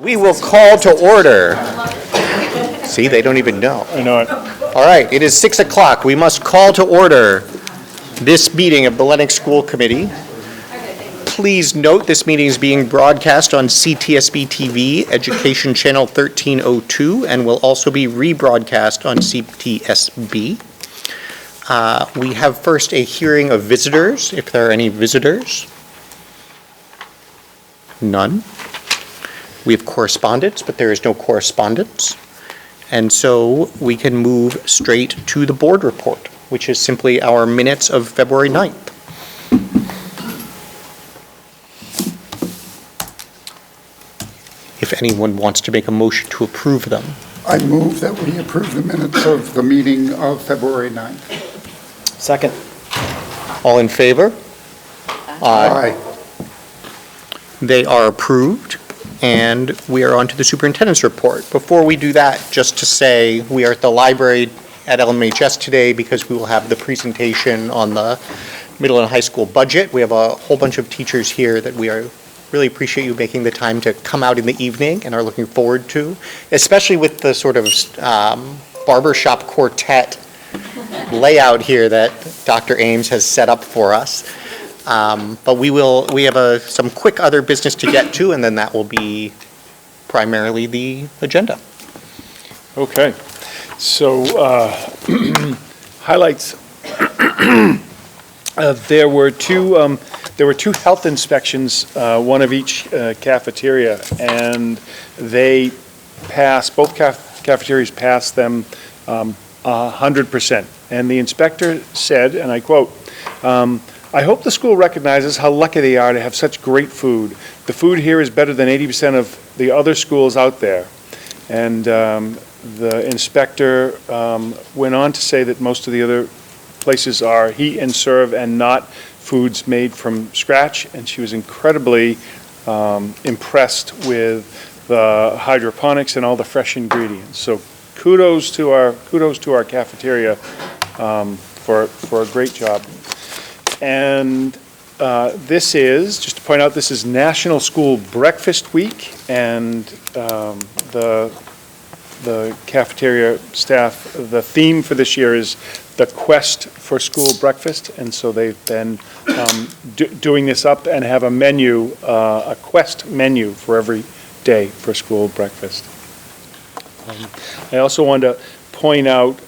We will call to order. See, they don't even know. I know it. All right, it is 6 o'clock. We must call to order this meeting of the Lenox School Committee. Please note this meeting is being broadcast on CTSB TV, Education Channel 1302, and will also be rebroadcast on CTSB. We have first a hearing of visitors, if there are any visitors. None. We have correspondence, but there is no correspondence. And so we can move straight to the board report, which is simply our minutes of February 9th. If anyone wants to make a motion to approve them. I move that we approve the minutes of the meeting of February 9th. Second. All in favor? Aye. They are approved, and we are on to the superintendent's report. Before we do that, just to say, we are at the library at LMHS today because we will have the presentation on the middle and high school budget. We have a whole bunch of teachers here that we really appreciate you making the time to come out in the evening and are looking forward to, especially with the sort of barbershop quartet layout here that Dr. Ames has set up for us. But we have some quick other business to get to, and then that will be primarily the agenda. Okay. So, highlights. There were two health inspections, one of each cafeteria, and both cafeterias passed them 100%. And the inspector said, and I quote, "I hope the school recognizes how lucky they are to have such great food. The food here is better than 80% of the other schools out there." And the inspector went on to say that most of the other places are heat and serve and not foods made from scratch. And she was incredibly impressed with the hydroponics and all the fresh ingredients. So kudos to our cafeteria for a great job. And this is, just to point out, this is National School Breakfast Week, and the cafeteria staff, the theme for this year is the quest for school breakfast, and so they've been doing this up and have a menu, a quest menu for every day for school breakfast. I also wanted to point out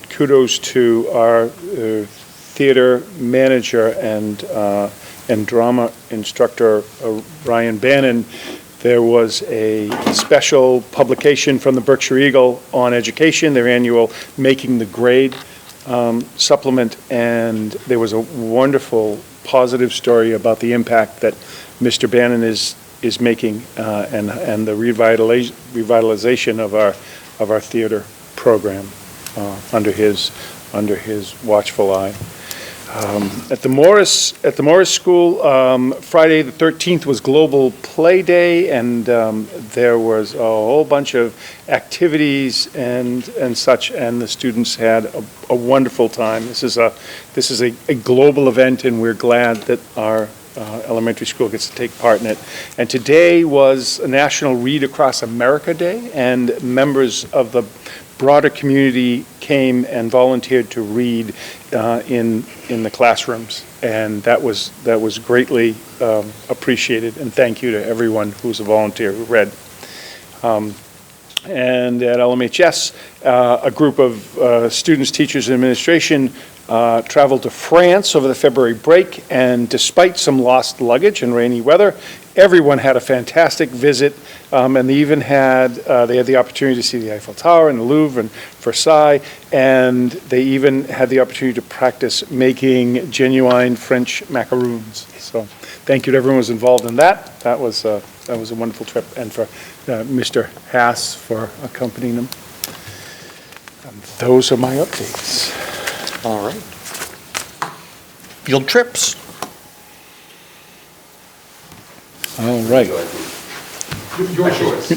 kudos to our theater manager and drama instructor, Ryan Bannon. There was a special publication from the Berkshire Eagle on education, their annual Making the Grade supplement, and there was a wonderful positive story about the impact that Mr. Bannon is making and the revitalization of our theater program under his watchful eye. At the Morris School, Friday the 13th was Global Play Day, and there was a whole bunch of activities and such, and the students had a wonderful time. This is a global event, and we're glad that our elementary school gets to take part in it. And today was a National Read Across America Day, and members of the broader community came and volunteered to read in the classrooms, and that was greatly appreciated, and thank you to everyone who's a volunteer who read. And at LMHS, a group of students, teachers, and administration traveled to France over the February break, and despite some lost luggage and rainy weather, everyone had a fantastic visit, and they even had the opportunity to see the Eiffel Tower and the Louvre and Versailles, and they even had the opportunity to practice making genuine French macaroons. So thank you to everyone who was involved in that. That was a wonderful trip, and for Mr. Haas for accompanying them. And those are my updates. All right. Field trips. All right. Your choice.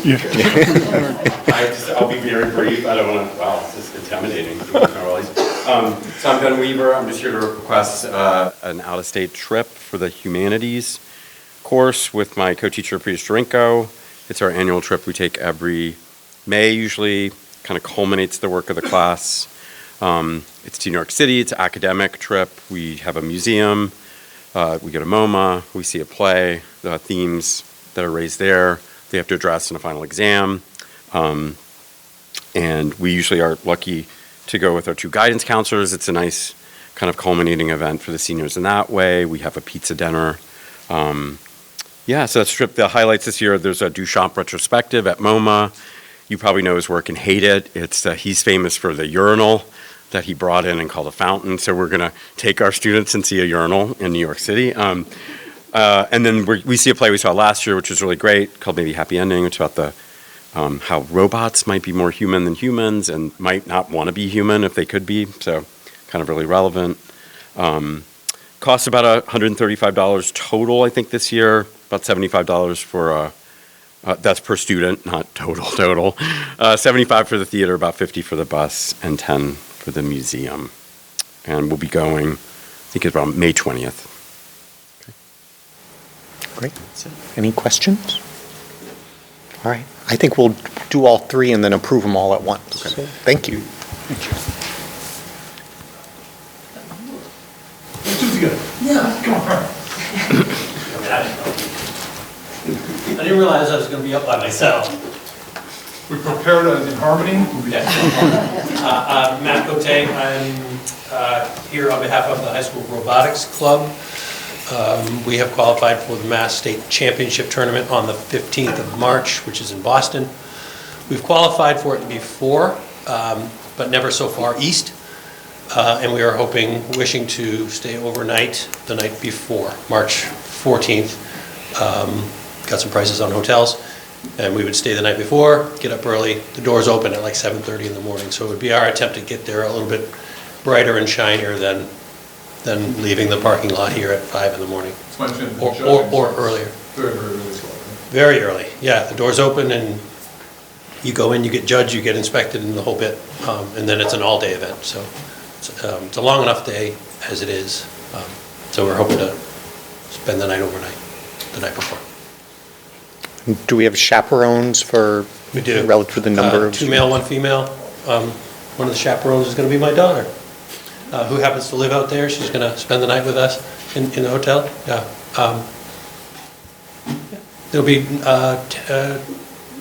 I'll be very brief. I don't want to, wow, this is intimidating. So I'm Ben Weaver. I'm just here to request an out-of-state trip for the humanities course with my co-teacher, Priya Strinko. It's our annual trip we take every May, usually kind of culminates the work of the class. It's to New York City. It's an academic trip. We have a museum. We go to MoMA. We see a play. The themes that are raised there, they have to address in a final exam. And we usually are lucky to go with our 2 guidance counselors. It's a nice kind of culminating event for the seniors in that way. We have a pizza dinner. Yeah, so that's trip. The highlights this year, there's a Duchamp retrospective at MoMA. You probably know his work and hate it. It's he's famous for the urinal that he brought in and called a fountain. So we're going to take our students and see a urinal in New York City. And then we see a play we saw last year, which was really great, called maybe Happy Ending, which is about the how robots might be more human than humans and might not want to be human if they could be. So kind of really relevant. Costs about $135 total, I think, this year. About $75 for that's per student, not total. 75 for the theater, about 50 for the bus, and 10 for the museum. And we'll be going, I think it's around May 20th. Great. Any questions? All right. I think we'll do all 3 and then approve them all at once. Okay. So, thank you. I didn't realize I was going to be up by myself. We prepared in harmony. Matt Cote, I'm here on behalf of the high school robotics club. We have qualified for the Mass State Championship Tournament on the 15th of March, which is in Boston. We've qualified for it before, but never so far east. And we are wishing to stay overnight the night before, March 14th. Got some prices on hotels, and we would stay the night before, get up early. The doors open at like 7:30 in the morning, so it would be our attempt to get there a little bit brighter and shinier than leaving the parking lot here at 5 in the morning. It's my understanding Or the judging earlier. Very, very early. So, Very early, yeah. The doors open and you go in, you get judged, you get inspected and the whole bit. And then it's an all-day event, so it's a long enough day as it is. So we're hoping to spend the night overnight, the night before. Do we have chaperones for We do. relative to the number of? 2 male, 1 female. One of the chaperones is going to be my daughter, who happens to live out there. She's going to spend the night with us in the hotel. Yeah. There'll be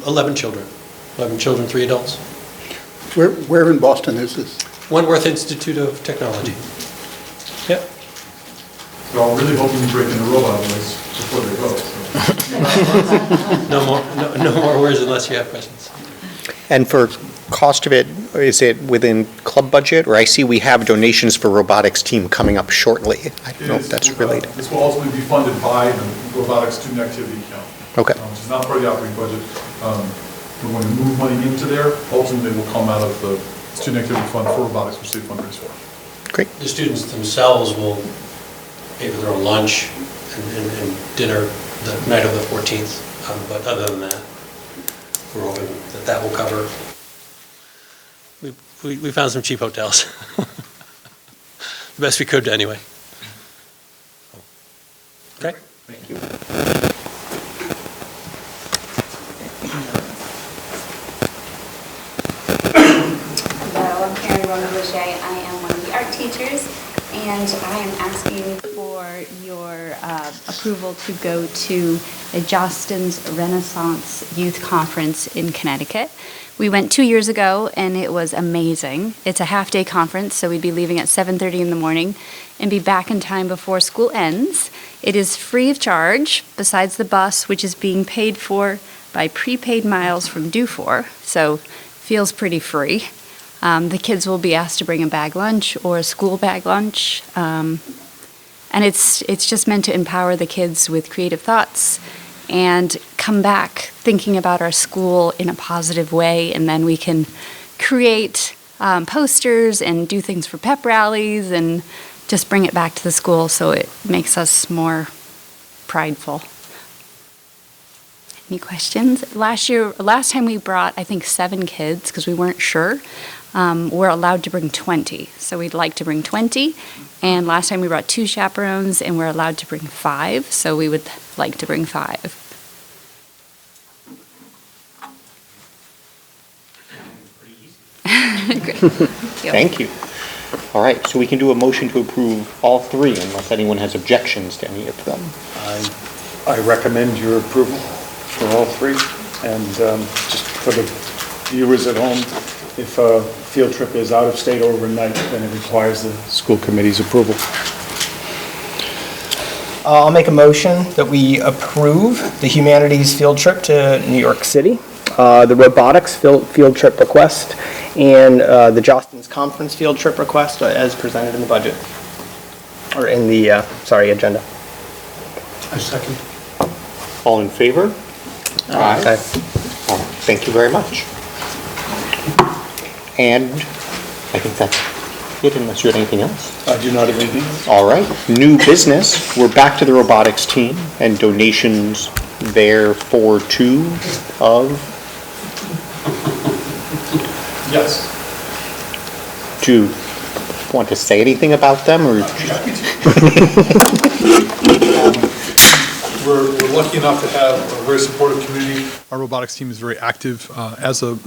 11 children. 11 children, 3 adults. Where in Boston is this? Wentworth Institute of Technology. Yep. so I'm really hoping you break in a robot voice before they go. So. No more words unless you have questions. And for cost of it, is it within club budget? Or I see we have donations for robotics team coming up shortly. I don't know if that's related. This will ultimately be funded by the robotics student activity account. Okay. Which is not part of the operating budget. We're going to move money into there. Ultimately, it will come out of the student activity fund for robotics, which they fundraise for. Great. The students themselves will pay for their own lunch and dinner the night of the 14th. But other than that, we're hoping that will cover. We found some cheap hotels. The best we could anyway. Okay? Thank you. Hello, I'm Karen Ronabuche. I am one of the art teachers, and I am asking for your approval to go to a Jostens Renaissance Youth Conference in Connecticut. We went 2 years ago, and it was amazing. It's a half-day conference, so we'd be leaving at 7:30 in the morning and be back in time before school ends. It is free of charge, besides the bus, which is being paid for by prepaid miles from Dufour, so feels pretty free. The kids will be asked to bring a bag lunch or a school bag lunch, and it's just meant to empower the kids with creative thoughts and come back thinking about our school in a positive way, and then we can create posters and do things for pep rallies and just bring it back to the school so it makes us more prideful. Any questions? Last time we brought, I think, 7 kids because we weren't sure. We're allowed to bring 20, so we'd like to bring 20. And last time we brought 2 chaperones, and we're allowed to bring 5, so we would like to bring 5. Thank you. All right, so we can do a motion to approve all three unless anyone has objections to any of them. I recommend your approval for all three. And just for the viewers at home, if a field trip is out of state overnight, then it requires the school committee's approval. I'll make a motion that we approve the humanities field trip to New York City, the robotics field trip request, and the Jostens Conference field trip request as presented in the budget, or in the, agenda. A second. All in favor? Aye. Okay. All right, thank you very much. And I think that's it, unless you had anything else. I do not have anything else. All right, new business. We're back to the robotics team and donations there for two of, Yes. do you want to say anything about them, or? We're lucky enough to have a very supportive community. Our robotics team is very active as a,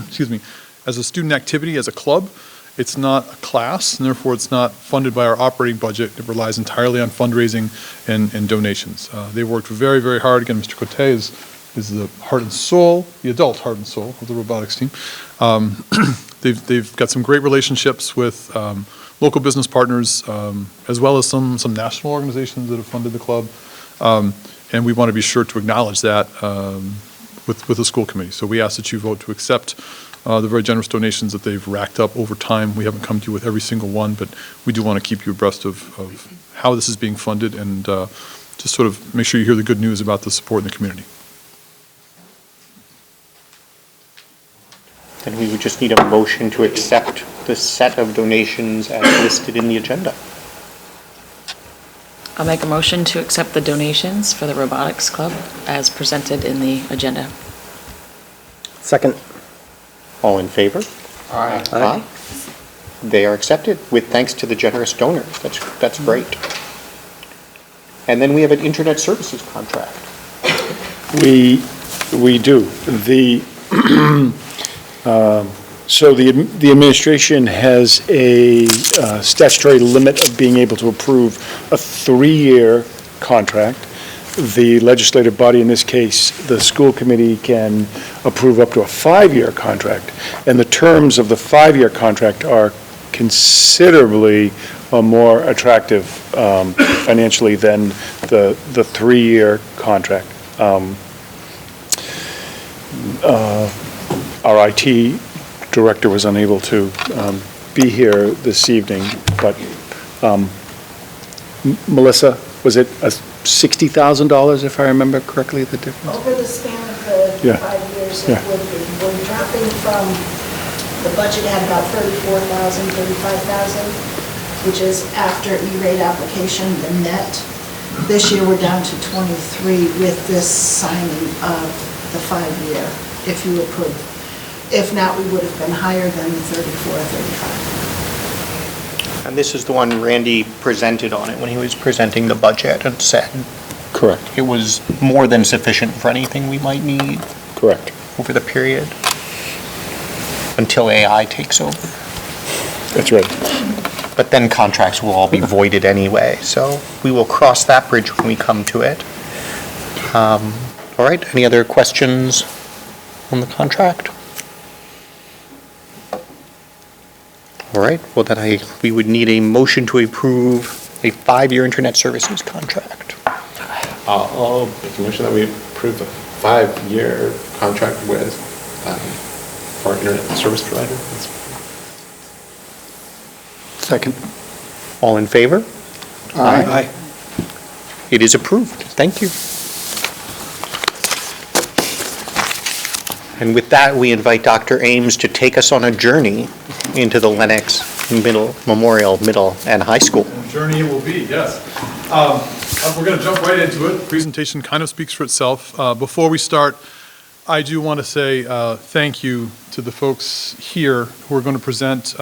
excuse me, as a student activity, as a club. It's not a class, and therefore it's not funded by our operating budget. It relies entirely on fundraising and donations. They worked very, very hard. Again, Mr. Cote is the heart and soul, the adult heart and soul of the robotics team. They've got some great relationships with local business partners, as well as some national organizations that have funded the club. And we want to be sure to acknowledge that with the school committee. So we ask that you vote to accept the very generous donations that they've racked up over time. We haven't come to you with every single one, but we do want to keep you abreast of how this is being funded and just sort of make sure you hear the good news about the support in the community. Then we would just need a motion to accept the set of donations as listed in the agenda. I'll make a motion to accept the donations for the robotics club as presented in the agenda. Second. All in favor? Aye. Aye. They are accepted with thanks to the generous donors. That's great. And then we have an internet services contract. We do. So the administration has a statutory limit of being able to approve a 3-year contract. The legislative body, in this case, the school committee, can approve up to a 5-year contract. And the terms of the 5-year contract are considerably more attractive financially than the 3-year contract. Our IT director was unable to be here this evening, but Melissa, was it $60,000, if I remember correctly, the difference? Over the span of the Yeah. 5 years, Yeah. it would be. We're dropping from, the budget had about 34,000, 35,000, which is after E-rate application, the net. This year, we're down to 23 with this signing of the 5-year, if you approve. If not, we would have been higher than the 34, 35. And this is the one Randy presented on it when he was presenting the budget and said Correct. it was more than sufficient for anything we might need Correct. over the period until AI takes over. That's right. But then contracts will all be voided anyway, so we will cross that bridge when we come to it. All right, any other questions on the contract? All right, well then we would need a motion to approve a 5-year internet services contract. I'll make a motion that we approve a 5-year contract with our internet service provider. Second. All in favor? Aye. It is approved. Thank you. And with that, we invite Dr. Ames to take us on a journey into the Lenox Memorial Middle and High School. Journey it will be, yes. We're going to jump right into it. The presentation kind of speaks for itself. Before we start, I do want to say thank you to the folks here who are going to present.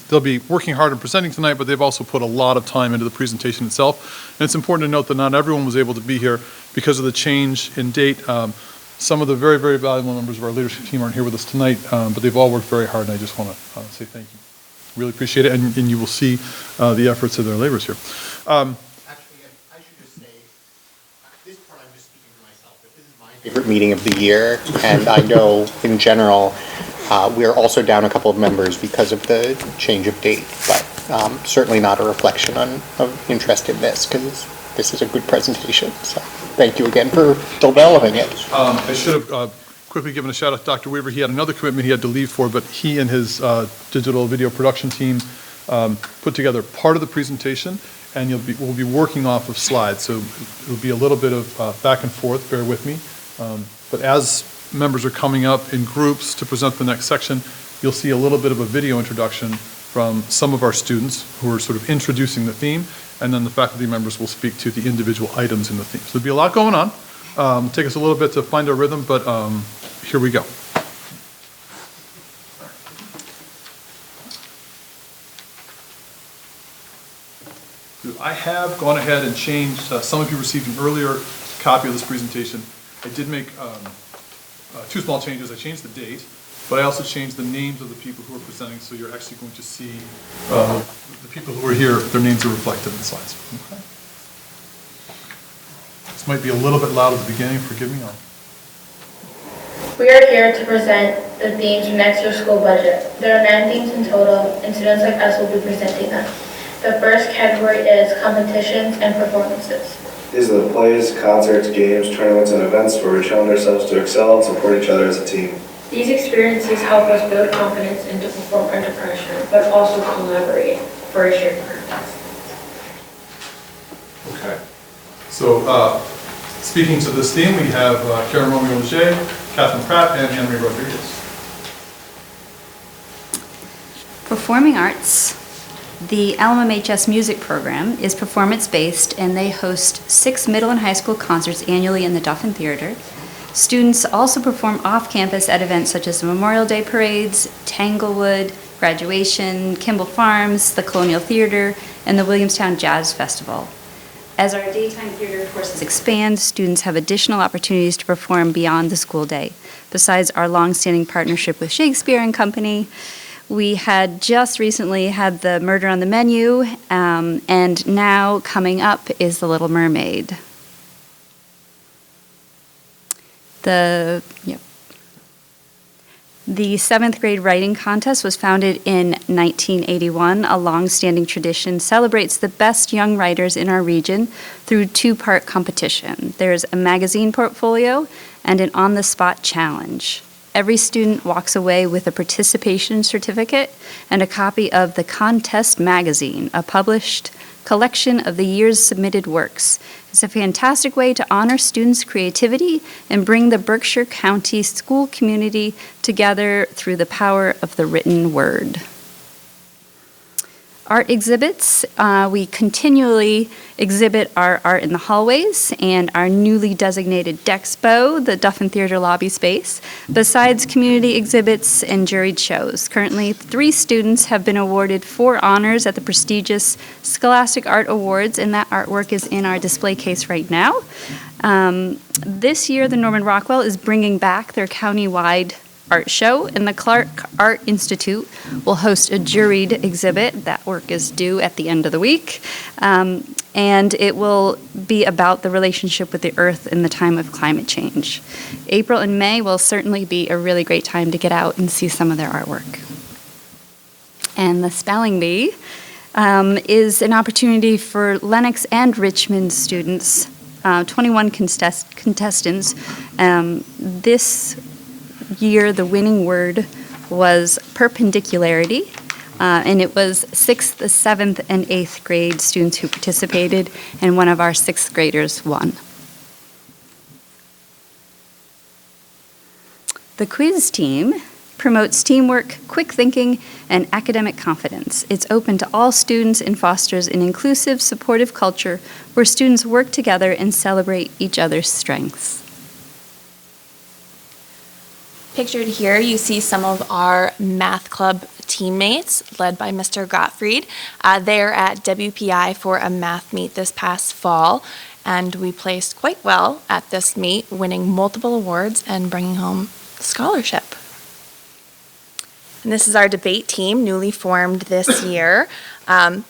They'll be working hard on presenting tonight, but they've also put a lot of time into the presentation itself. And it's important to note that not everyone was able to be here because of the change in date. Some of the very, very valuable members of our leadership team aren't here with us tonight, but they've all worked very hard, and I just want to say thank you. Really appreciate it, and you will see the efforts of their labors here. Actually, I should just say, at this part, I'm just speaking for myself, but this is my favorite meeting of the year, and I know, in general, we are also down a couple of members because of the change of date, but certainly not a reflection of interest in this, because this is a good presentation, so thank you again for developing it. I should have quickly given a shout out to Dr. Weaver. He had another commitment he had to leave for, but he and his digital video production team put together part of the presentation, and we'll be working off of slides, so it'll be a little bit of back and forth, bear with me. But as members are coming up in groups to present the next section, you'll see a little bit of a video introduction from some of our students who are sort of introducing the theme, and then the faculty members will speak to the individual items in the theme. So there'll be a lot going on. It'll take us a little bit to find our rhythm, but here we go. I have gone ahead and changed, some of you received an earlier copy of this presentation. I did make two small changes. I changed the date, but I also changed the names of the people who are presenting, so you're actually going to see the people who are here, their names are reflected in the slides. Okay. This might be a little bit loud at the beginning, forgive me. We are here to present the themes for next year's school budget. There are 9 themes in total, and students like us will be presenting them. The first category is competitions and performances. These are the plays, concerts, games, tournaments, and events where we challenge ourselves to excel and support each other as a team. These experiences help us build confidence and to perform under pressure, but also collaborate for a shared purpose. Okay. So, speaking to this theme, we have Karen Romeo-Leger, Catherine Pratt, and Henry Rodriguez. Performing arts. The LMHS music program is performance-based, and they host 6 middle and high school concerts annually in the Duffin Theater. Students also perform off-campus at events such as the Memorial Day parades, Tanglewood, graduation, Kimball Farms, the Colonial Theater, and the Williamstown Jazz Festival. As our daytime theater courses expand, students have additional opportunities to perform beyond the school day. Besides our long-standing partnership with Shakespeare and Company, we had just recently had the Murder on the Menu, and now coming up is The Little Mermaid. The 7th grade writing contest was founded in 1981. A long-standing tradition celebrates the best young writers in our region through 2-part competition. There's a magazine portfolio and an on-the-spot challenge. Every student walks away with a participation certificate and a copy of the Contest Magazine, a published collection of the year's submitted works. It's a fantastic way to honor students' creativity and bring the Berkshire County school community together through the power of the written word. Art exhibits. We continually exhibit our art in the hallways and our newly designated Dexpo, the Duffin Theater lobby space, besides community exhibits and juried shows. Currently, 3 students have been awarded 4 honors at the prestigious Scholastic Art Awards, and that artwork is in our display case right now. This year, the Norman Rockwell is bringing back their county-wide art show, and the Clark Art Institute will host a juried exhibit. That work is due at the end of the week, and it will be about the relationship with the earth in the time of climate change. April and May will certainly be a really great time to get out and see some of their artwork. And the Spelling Bee is an opportunity for Lenox and Richmond students, 21 contestants. This year, the winning word was perpendicularity, and it was 6th, 7th, and 8th grade students who participated, and one of our 6th graders won. The quiz team promotes teamwork, quick thinking, and academic confidence. It's open to all students and fosters an inclusive, supportive culture where students work together and celebrate each other's strengths. Pictured here, you see some of our math club teammates led by Mr. Gottfried. They're at WPI for a math meet this past fall, and we placed quite well at this meet, winning multiple awards and bringing home the scholarship. And this is our debate team, newly formed this year.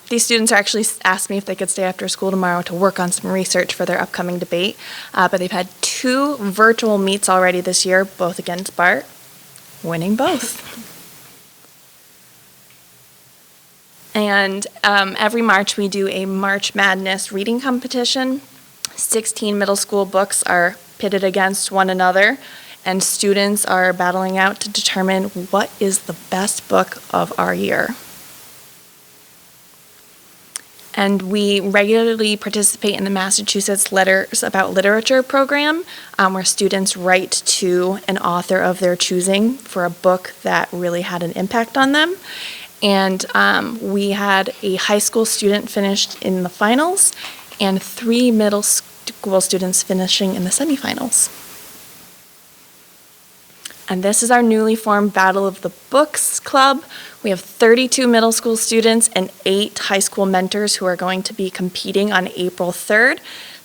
These students are actually asked me if they could stay after school tomorrow to work on some research for their upcoming debate. But they've had 2 virtual meets already this year, both against Bart, winning both. And every March, we do a March Madness reading competition. 16 middle school books are pitted against one another, and students are battling out to determine what is the best book of our year. And we regularly participate in the Massachusetts Letters About Literature program, where students write to an author of their choosing for a book that really had an impact on them. And we had a high school student finished in the finals and 3 middle school students finishing in the semifinals. And this is our newly formed Battle of the Books Club. We have 32 middle school students and 8 high school mentors who are going to be competing on April 3rd.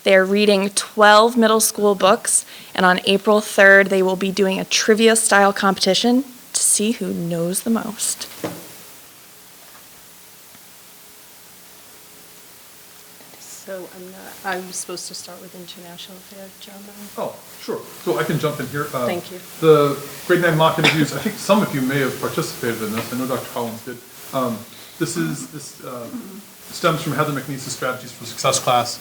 They are reading 12 middle school books, and on April 3rd, they will be doing a trivia-style competition to see who knows the most. So I'm supposed to start with international affairs, John? Oh, sure. So I can jump in here. Thank you. The grade 9 mock interviews, I think some of you may have participated in this. I know Dr. Collins did. This stems from Heather McNeese's Strategies for Success class.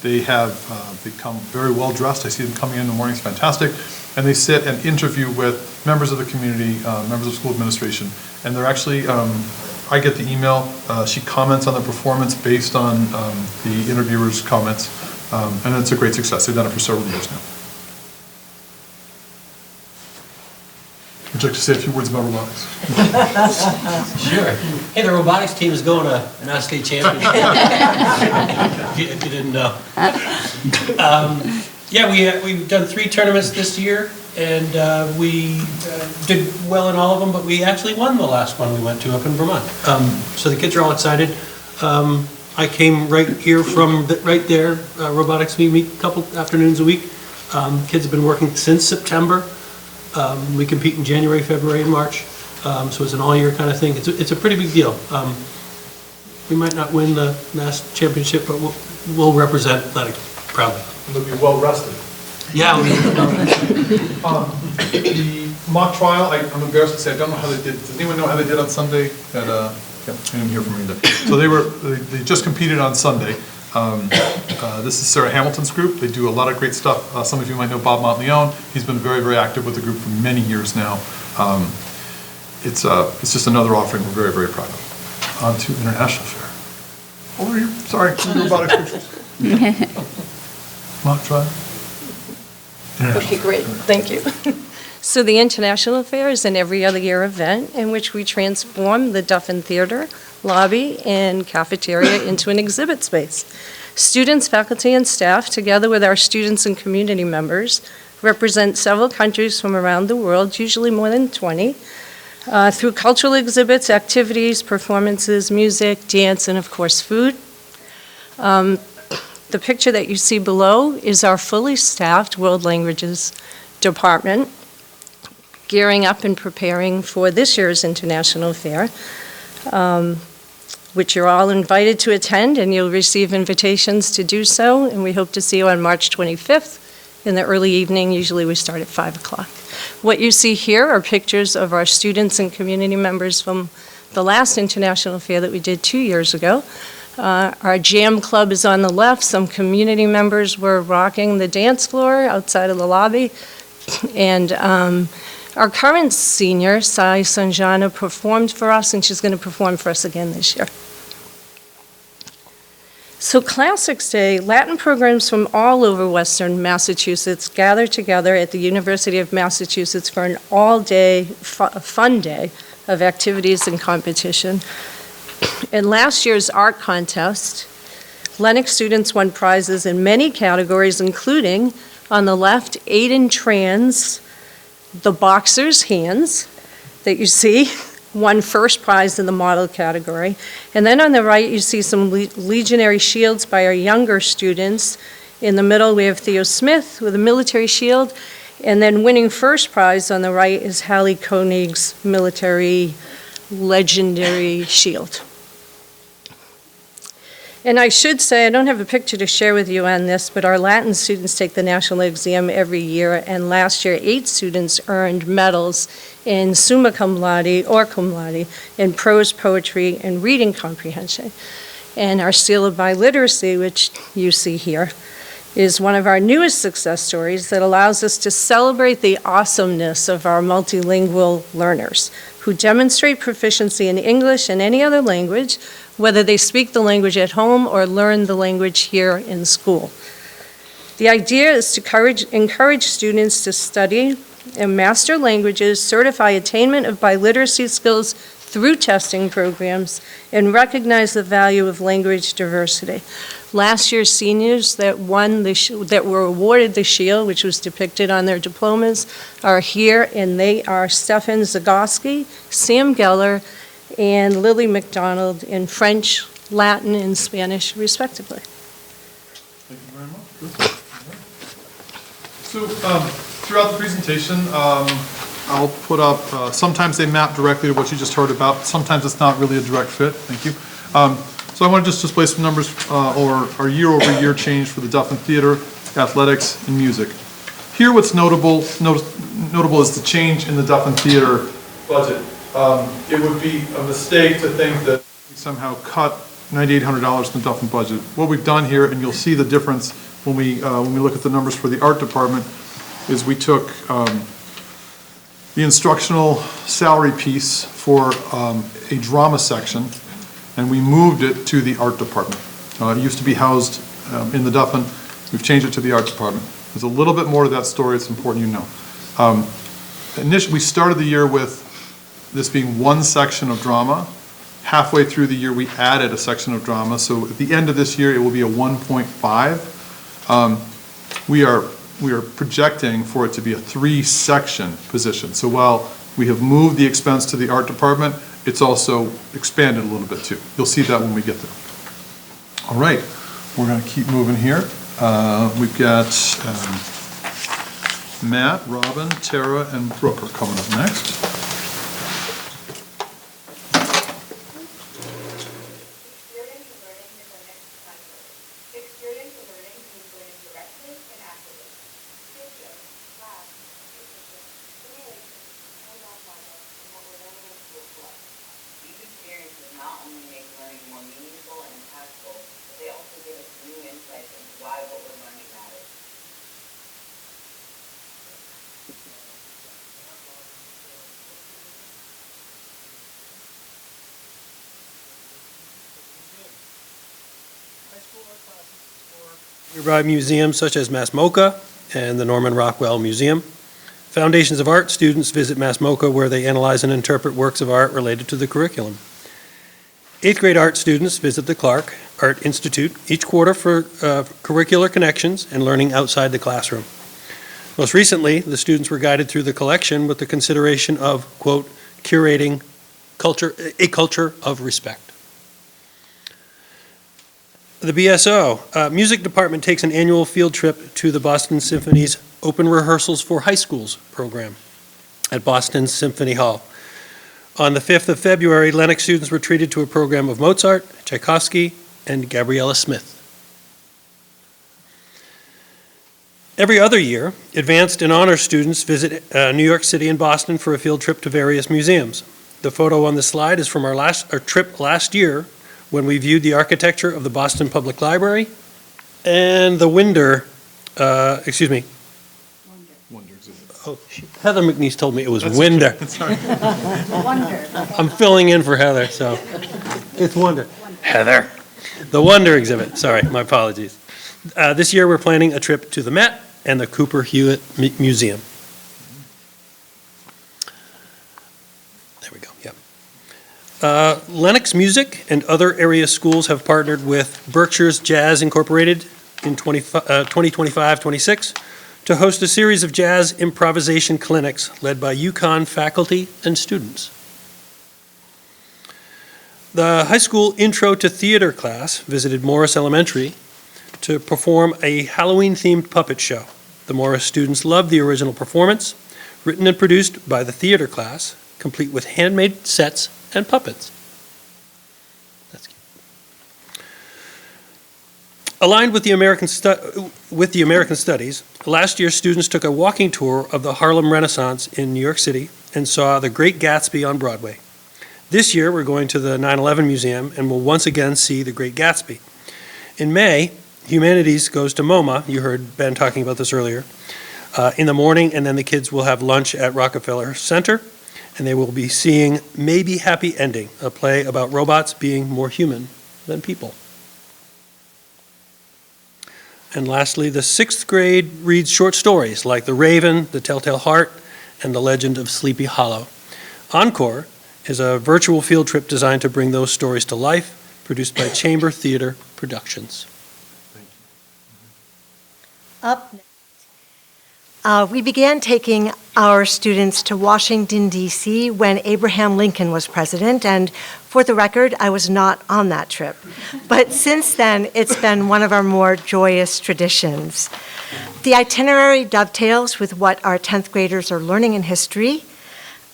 They have become very well dressed. I see them coming in the mornings, fantastic. And they sit and interview with members of the community, members of school administration. And they're actually, I get the email, she comments on the performance based on the interviewer's comments, and it's a great success. They've done it for several years now. Would you like to say a few words about robotics? Sure. Hey, the robotics team is going to an out-of-state championship. if you didn't know. Yeah, we've done 3 tournaments this year, and we did well in all of them, but we actually won the last one we went to up in Vermont. So the kids are all excited. I came right here from right there. Robotics we meet a couple afternoons a week. Kids have been working since September. We compete in January, February, and March. So it's an all-year kind of thing. It's a pretty big deal. We might not win the Mass Championship, but we'll represent Athletic proudly. They'll be well rested. Yeah. The mock trial, I'm embarrassed to say, I don't know how they did. Does anyone know how they did on Sunday? I didn't hear from either. So they just competed on Sunday. This is Sarah Hamilton's group. They do a lot of great stuff. Some of you might know Bob Montleone. He's been very, very active with the group for many years now. It's just another offering we're very, very proud of. On to International Fair. Over here. Sorry, robotics pictures. Mock trial. Okay, great, thank you. So the International Fair is an every other year event in which we transform the Duffin Theater, lobby, and cafeteria into an exhibit space. Students, faculty, and staff, together with our students and community members, represent several countries from around the world, usually more than 20, through cultural exhibits, activities, performances, music, dance, and of course, food. The picture that you see below is our fully staffed World Languages Department, gearing up and preparing for this year's International Fair, which you're all invited to attend, and you'll receive invitations to do so, and we hope to see you on March 25th in the early evening. Usually we start at 5 o'clock. What you see here are pictures of our students and community members from the last International Fair that we did 2 years ago. Our jam club is on the left. Some community members were rocking the dance floor outside of the lobby. And our current senior, Sai Sanjana, performed for us, and she's going to perform for us again this year. So Classics Day, Latin programs from all over Western Massachusetts gather together at the University of Massachusetts for an all-day, fun day of activities and competition. In last year's art contest, Lenox students won prizes in many categories, including, on the left, Aiden Tran's The Boxer's Hands, that you see, won first prize in the model category. And then on the right, you see some legionary shields by our younger students In the middle, we have Theo Smith with a military shield, and then winning first prize on the right is Hallie Koenig's military legendary shield. And I should say, I don't have a picture to share with you on this, but our Latin students take the national exam every year, and last year 8 students earned medals in summa cum laude or cum laude in prose, poetry, and reading comprehension. And our seal of biliteracy, which you see here, is one of our newest success stories that allows us to celebrate the awesomeness of our multilingual learners who demonstrate proficiency in English and any other language, whether they speak the language at home or learn the language here in school. The idea is to encourage students to study and master languages, certify attainment of biliteracy skills through testing programs, and recognize the value of language diversity. Last year's seniors that were awarded the shield, which was depicted on their diplomas, are here, and they are Stefan Zagosky, Sam Geller, and Lily McDonald in French, Latin, and Spanish, respectively. Thank you very much. So throughout the presentation, I'll put up, sometimes they map directly to what you just heard about. Sometimes it's not really a direct fit. Thank you. So I want to just display some numbers or our year-over-year change for the Duffin Theater, athletics, and music. Here what's notable is the change in the Duffin Theater budget. It would be a mistake to think that we somehow cut $9,800 in the Duffin budget. What we've done here, and you'll see the difference when we look at the numbers for the art department, is we took the instructional salary piece for a drama section, and we moved it to the art department. It used to be housed in the Duffin. We've changed it to the art department. There's a little bit more to that story. It's important you know. Initially, we started the year with this being one section of drama. Halfway through the year, we added a section of drama. So at the end of this year, it will be a 1.5. We are projecting for it to be a 3-section position. So while we have moved the expense to the art department, it's also expanded a little bit too. You'll see that when we get there. All right, we're going to keep moving here. We've got Matt, Robin, Tara, and Brooke are coming up next. Nearby museums such as Mass MoCA and the Norman Rockwell Museum. Foundations of Art students visit Mass MoCA where they analyze and interpret works of art related to the curriculum. 8th grade art students visit the Clark Art Institute each quarter for curricular connections and learning outside the classroom. Most recently, the students were guided through the collection with the consideration of, quote, curating a culture of respect. The BSO, music department takes an annual field trip to the Boston Symphony's Open Rehearsals for High Schools program at Boston Symphony Hall. On the 5th of February, Lenox students were treated to a program of Mozart, Tchaikovsky, and Gabriella Smith. Every other year, advanced and honor students visit New York City and Boston for a field trip to various museums. The photo on the slide is from our trip last year, when we viewed the architecture of the Boston Public Library and the Winder, Wonder exhibit. Oh, Heather McNeese told me it was Winder. Okay. Sorry. Wonder. I'm filling in for Heather, so it's Wonder. Heather. The Wonder exhibit, sorry, my apologies. This year we're planning a trip to the Met and the Cooper Hewitt Museum. There we go, yep. Lenox Music and other area schools have partnered with Berkshire's Jazz Incorporated in 2025-26 to host a series of jazz improvisation clinics led by UConn faculty and students. The high school Intro to Theater class visited Morris Elementary to perform a Halloween-themed puppet show. The Morris students loved the original performance, written and produced by the theater class, complete with handmade sets and puppets. That's cute. Aligned with the American Studies, last year students took a walking tour of the Harlem Renaissance in New York City and saw The Great Gatsby on Broadway. This year, we're going to the 9/11 Museum and will once again see The Great Gatsby. In May, Humanities goes to MoMA, you heard Ben talking about this earlier, in the morning, and then the kids will have lunch at Rockefeller Center, and they will be seeing Maybe Happy Ending, a play about robots being more human than people. And lastly, the 6th grade reads short stories like The Raven, The Telltale Heart, and The Legend of Sleepy Hollow. Encore is a virtual field trip designed to bring those stories to life, produced by Chamber Theater Productions. Up next, we began taking our students to Washington, D.C. when Abraham Lincoln was president, and for the record, I was not on that trip. But since then, it's been one of our more joyous traditions. The itinerary dovetails with what our 10th graders are learning in history,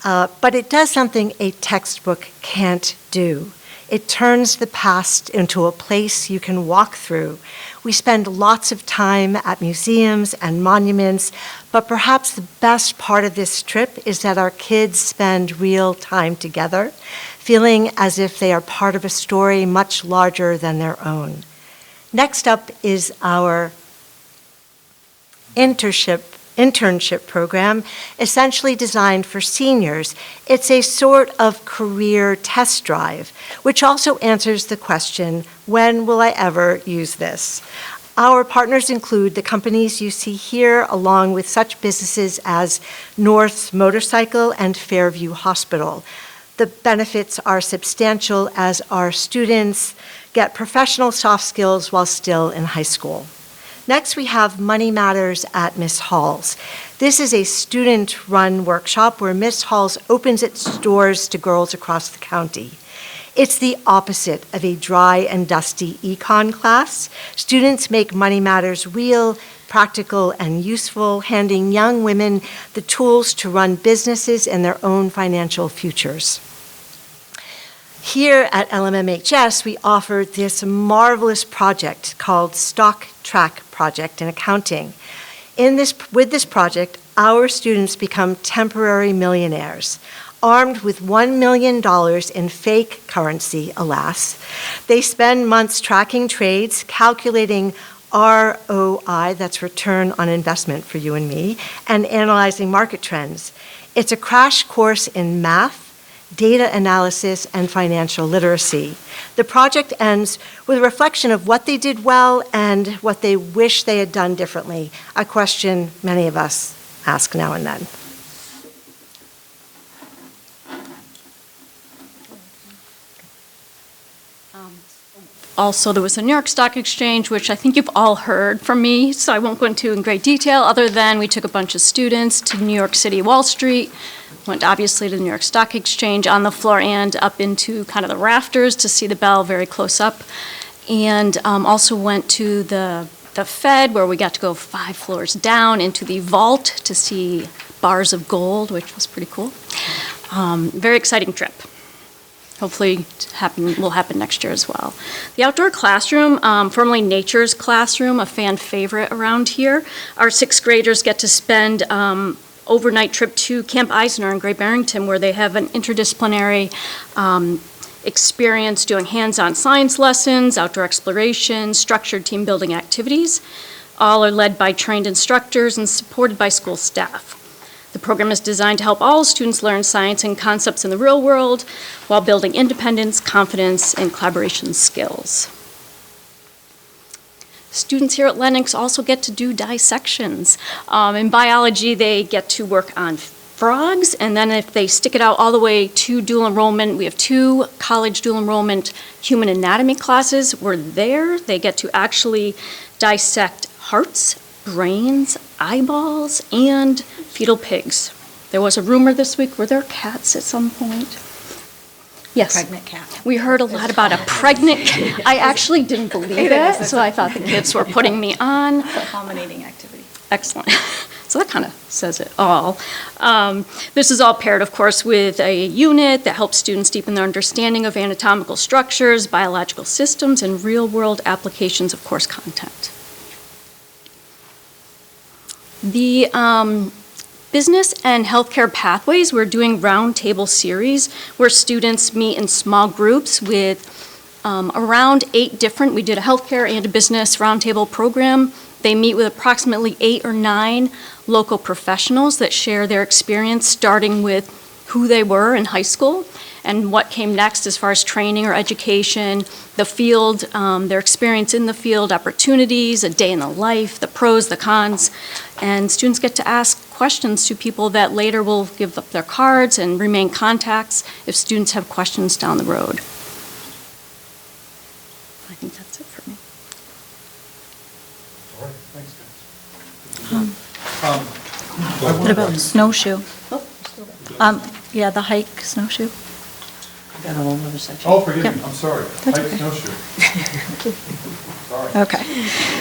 but it does something a textbook can't do. It turns the past into a place you can walk through. We spend lots of time at museums and monuments, but perhaps the best part of this trip is that our kids spend real time together, feeling as if they are part of a story much larger than their own. Next up is our internship program, essentially designed for seniors. It's a sort of career test drive, which also answers the question, when will I ever use this? Our partners include the companies you see here, along with such businesses as North Motorcycle and Fairview Hospital. The benefits are substantial as our students get professional soft skills while still in high school. Next, we have Money Matters at Miss Hall's. This is a student-run workshop where Miss Hall's opens its doors to girls across the county. It's the opposite of a dry and dusty econ class. Students make Money Matters real, practical, and useful, handing young women the tools to run businesses and their own financial futures. Here at LMMHS, we offer this marvelous project called Stock Track Project in Accounting. With this project, our students become temporary millionaires. Armed with $1 million in fake currency, alas, they spend months tracking trades, calculating ROI, that's return on investment for you and me, and analyzing market trends. It's a crash course in math, data analysis, and financial literacy. The project ends with a reflection of what they did well and what they wish they had done differently, a question many of us ask now and then. Also, there was the New York Stock Exchange, which I think you've all heard from me, so I won't go into in great detail, other than we took a bunch of students to New York City Wall Street, went obviously to the New York Stock Exchange on the floor and up into kind of the rafters to see the bell very close up, and also went to the Fed, where we got to go 5 floors down into the vault to see bars of gold, which was pretty cool. Very exciting trip. Hopefully will happen next year as well. The outdoor classroom, formerly Nature's Classroom, a fan favorite around here. Our 6th graders get to spend overnight trip to Camp Eisner in Great Barrington, where they have an interdisciplinary experience doing hands-on science lessons, outdoor exploration, structured team building activities. All are led by trained instructors and supported by school staff. The program is designed to help all students learn science and concepts in the real world while building independence, confidence, and collaboration skills. Students here at Lenox also get to do dissections. In biology, they get to work on frogs, and then if they stick it out all the way to dual enrollment, we have 2 college dual enrollment human anatomy classes. Where they get to actually dissect hearts, brains, eyeballs, and fetal pigs. There was a rumor this week, were there cats at some point? Yes. Pregnant cat. We heard a lot about a pregnant, I actually didn't believe it, so I thought the kids were putting me on. It's a culminating activity. Excellent. So that kind of says it all. This is all paired, of course, with a unit that helps students deepen their understanding of anatomical structures, biological systems, and real-world applications of course content. The business and healthcare pathways, we're doing roundtable series where students meet in small groups with around 8 different, we did a healthcare and a business roundtable program. They meet with approximately 8 or 9 local professionals that share their experience, starting with who they were in high school and what came next as far as training or education, the field, their experience in the field, opportunities, a day in the life, the pros, the cons. And students get to ask questions to people that later will give up their cards and remain contacts if students have questions down the road. I think that's it for me. All right, thanks, guys. What about snowshoe? Yeah, the hike snowshoe. Got a whole other section. Oh, forgive me, Yep. I'm sorry. That's Hike okay. snowshoe. Sorry. Okay.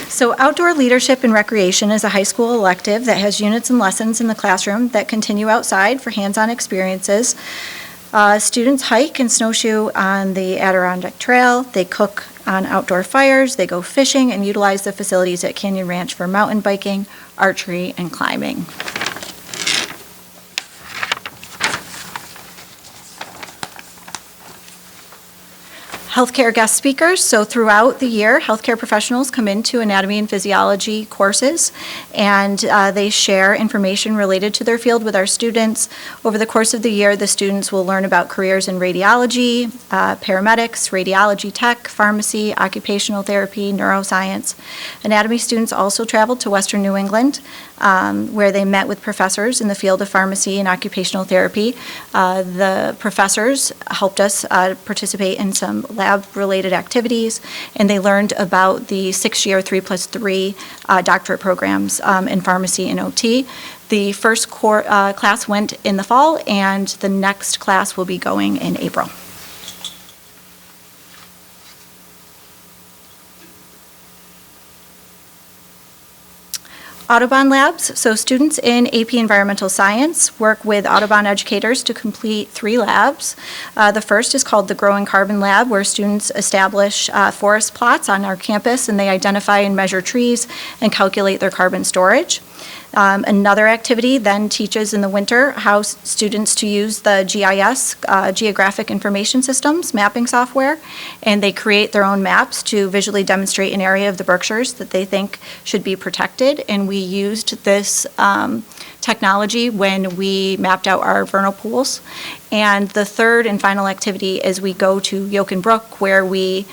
So outdoor leadership and recreation is a high school elective that has units and lessons in the classroom that continue outside for hands-on experiences. Students hike and snowshoe on the Adirondack Trail. They cook on outdoor fires. They go fishing and utilize the facilities at Canyon Ranch for mountain biking, archery, and climbing. Healthcare guest speakers, so throughout the year, healthcare professionals come into anatomy and physiology courses, and they share information related to their field with our students. Over the course of the year, the students will learn about careers in radiology, paramedics, radiology tech, pharmacy, occupational therapy, neuroscience. Anatomy students also traveled to Western New England, where they met with professors in the field of pharmacy and occupational therapy. The professors helped us participate in some lab-related activities, and they learned about the 6-year 3+3 doctorate programs in pharmacy and OT. The first class went in the fall, and the next class will be going in April. Audubon Labs, so students in AP Environmental Science work with Audubon educators to complete 3 labs. The first is called the Growing Carbon Lab, where students establish forest plots on our campus, and they identify and measure trees and calculate their carbon storage. Another activity then teaches in the winter how students to use the GIS, Geographic Information Systems, mapping software, and they create their own maps to visually demonstrate an area of the Berkshires that they think should be protected. And we used this technology when we mapped out our vernal pools. And the third and final activity is we go to Yoken Brook, where we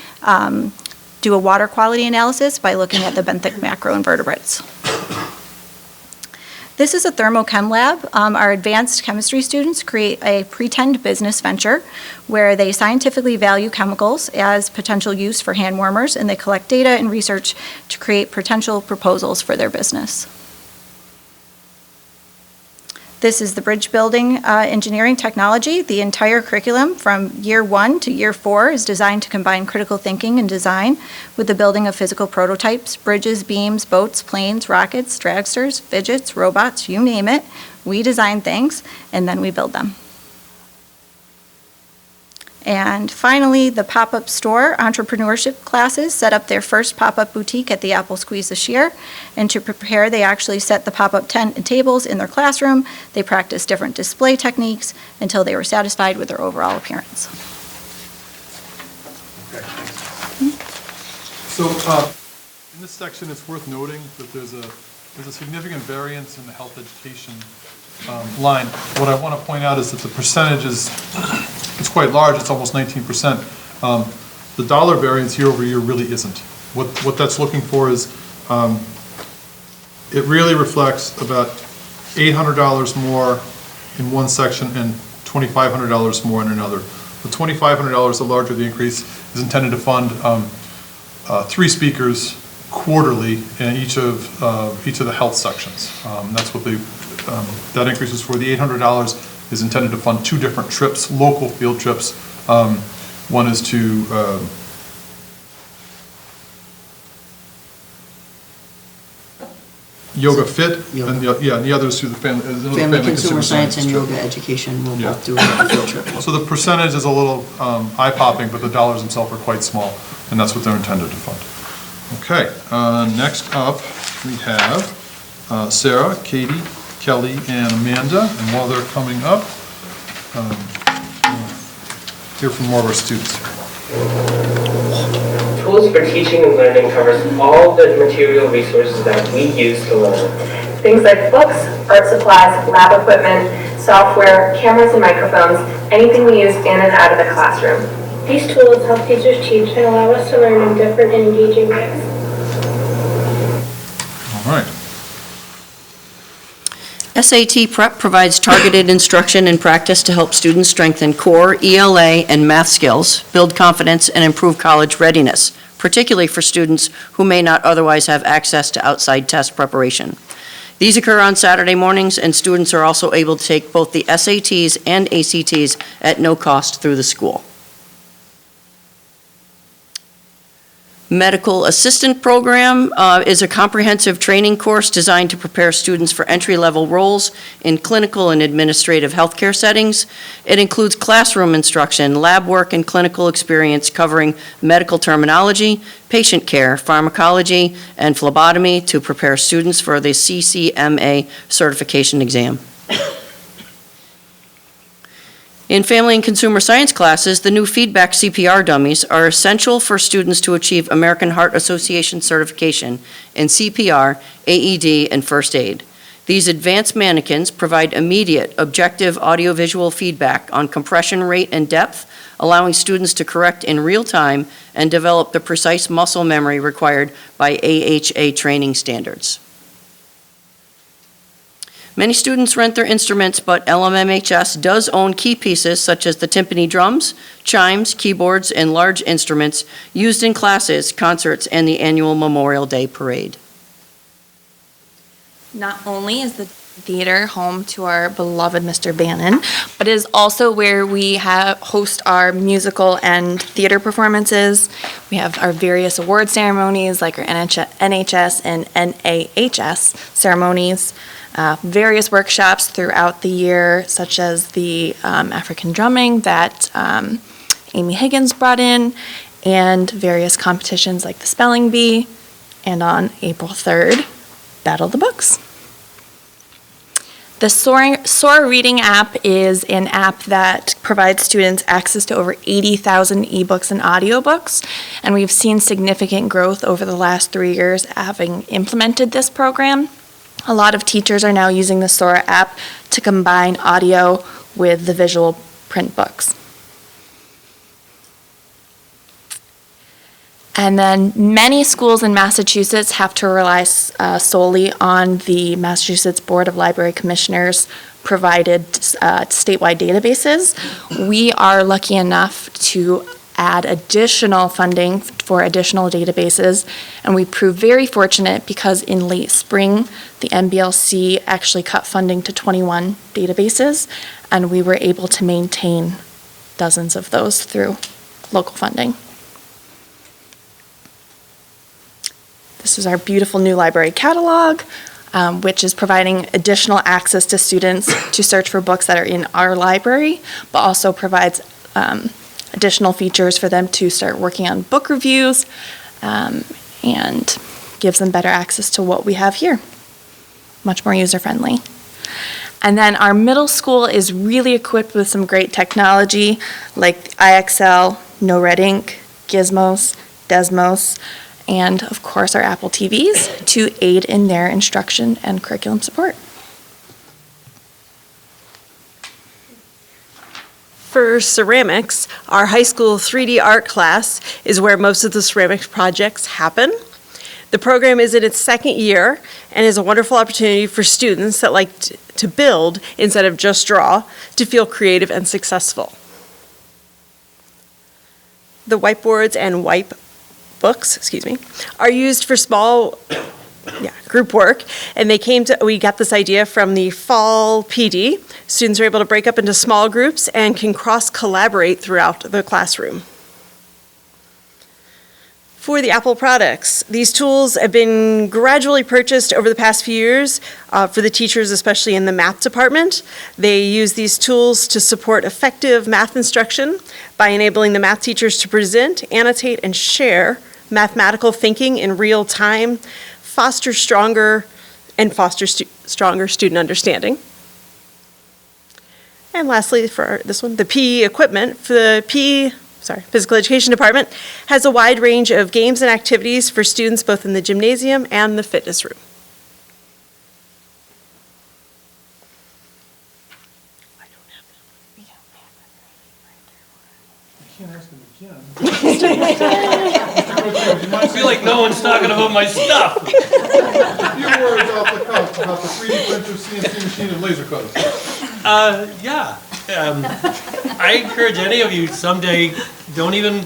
do a water quality analysis by looking at the benthic macroinvertebrates. This is a thermochem lab. Our advanced chemistry students create a pretend business venture where they scientifically value chemicals as potential use for hand warmers, and they collect data and research to create potential proposals for their business. This is the bridge building engineering technology. The entire curriculum from year 1 to year 4 is designed to combine critical thinking and design with the building of physical prototypes, bridges, beams, boats, planes, rockets, dragsters, fidgets, robots, you name it. We design things and then we build them. And finally, the pop-up store entrepreneurship classes set up their first pop-up boutique at the Apple Squeeze this year. And to prepare, they actually set the pop-up tent and tables in their classroom. They practiced different display techniques until they were satisfied with their overall appearance. Okay, thanks. So, in this section, it's worth noting that there's a significant variance in the health education line. What I want to point out is that the percentage it's quite large. It's almost 19%. The dollar variance year over year really isn't. What that's looking for is it really reflects about $800 more in one section and $2,500 more in another. The $2,500, the larger the increase, is intended to fund 3 speakers quarterly in each of the health sections. That's what that increase is for. The $800 is intended to fund 2 different trips, local field trips, One is to Yoga Fit, and the other is through the family. Family Consumer Science and Yoga Education will both do a field trip. So the percentage is a little eye-popping, but the dollars themselves are quite small, and that's what they're intended to fund. Okay, next up, we have Sarah, Katie, Kelly, and Amanda, and while they're coming up, we'll hear from more of our students. Tools for Teaching and Learning covers all the material resources that we use to learn. Things like books, art supplies, lab equipment, software, cameras and microphones, anything we use in and out of the classroom. These tools help teachers teach and allow us to learn in different and engaging ways. All right. SAT Prep provides targeted instruction and practice to help students strengthen core ELA and math skills, build confidence, and improve college readiness, particularly for students who may not otherwise have access to outside test preparation. These occur on Saturday mornings, and students are also able to take both the SATs and ACTs at no cost through the school. Medical Assistant Program is a comprehensive training course designed to prepare students for entry-level roles in clinical and administrative healthcare settings. It includes classroom instruction, lab work, and clinical experience covering medical terminology, patient care, pharmacology, and phlebotomy to prepare students for the CCMA certification exam. In Family and Consumer Science classes, the new feedback CPR dummies are essential for students to achieve American Heart Association certification in CPR, AED, and first aid. These advanced mannequins provide immediate, objective audiovisual feedback on compression rate and depth, allowing students to correct in real time and develop the precise muscle memory required by AHA training standards. Many students rent their instruments, but LMMHS does own key pieces such as the timpani drums, chimes, keyboards, and large instruments used in classes, concerts, and the annual Memorial Day Parade. Not only is the theater home to our beloved Mr. Bannon, but it is also where we host our musical and theater performances. We have our various award ceremonies like our NHS and NAHS ceremonies. Various workshops throughout the year, such as the African drumming that Amy Higgins brought in, and various competitions like the Spelling Bee, and on April 3rd, Battle of the Books. The Sora Reading app is an app that provides students access to over 80,000 ebooks and audiobooks, and we've seen significant growth over the last 3 years having implemented this program. A lot of teachers are now using the Sora app to combine audio with the visual print books. And then many schools in Massachusetts have to rely solely on the Massachusetts Board of Library Commissioners provided statewide databases. We are lucky enough to add additional funding for additional databases, and we proved very fortunate because in late spring, the MBLC actually cut funding to 21 databases, and we were able to maintain dozens of those through local funding. This is our beautiful new library catalog, which is providing additional access to students to search for books that are in our library, but also provides additional features for them to start working on book reviews and gives them better access to what we have here. Much more user-friendly. And then our middle school is really equipped with some great technology like IXL, No Red Ink, Gizmos, Desmos, and of course our Apple TVs to aid in their instruction and curriculum support. For ceramics, our high school 3D art class is where most of the ceramics projects happen. The program is in its second year and is a wonderful opportunity for students that like to build instead of just draw to feel creative and successful. The whiteboards and wipe books, are used for small group work, and we got this idea from the fall PD. Students are able to break up into small groups and can cross-collaborate throughout the classroom. For the Apple products, these tools have been gradually purchased over the past few years for the teachers, especially in the math department. They use these tools to support effective math instruction by enabling the math teachers to present, annotate, and share mathematical thinking in real time, foster stronger student understanding. And lastly, for this one, the PE equipment. For the physical education department has a wide range of games and activities for students both in the gymnasium and the fitness room. I feel like no one's talking about my stuff. A few words off the cuff about the 3D printer, CNC machine, and laser cutters. Yeah. I encourage any of you someday, don't even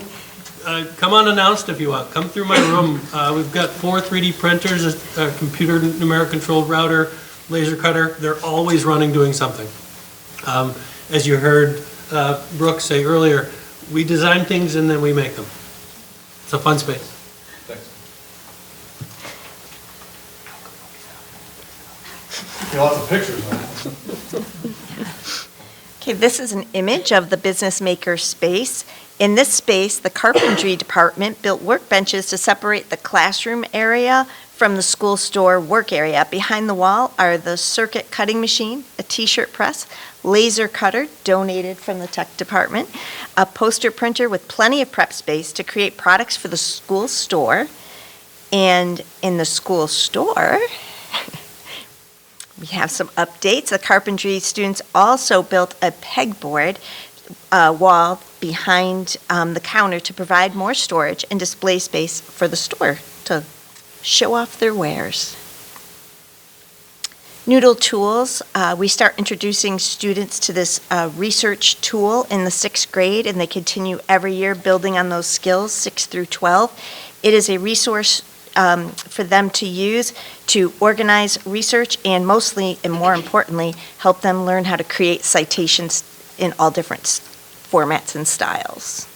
come unannounced if you want. Come through my room. We've got 4 3D printers, a computer numeric controlled router, laser cutter. They're always running doing something. As you heard Brooke say earlier, we design things and then we make them. It's a fun space. Lots of pictures, man. Okay, this is an image of the business maker space. In this space, the carpentry department built workbenches to separate the classroom area from the school store work area. Behind the wall are the circuit cutting machine, a t-shirt press, laser cutter donated from the tech department, a poster printer with plenty of prep space to create products for the school store. And in the school store, we have some updates. The carpentry students also built a pegboard wall behind the counter to provide more storage and display space for the store to show off their wares. Noodle Tools, we start introducing students to this research tool in the 6th grade, and they continue every year building on those skills, 6 through 12. It is a resource for them to use to organize research and mostly, and more importantly, help them learn how to create citations in all different formats and styles.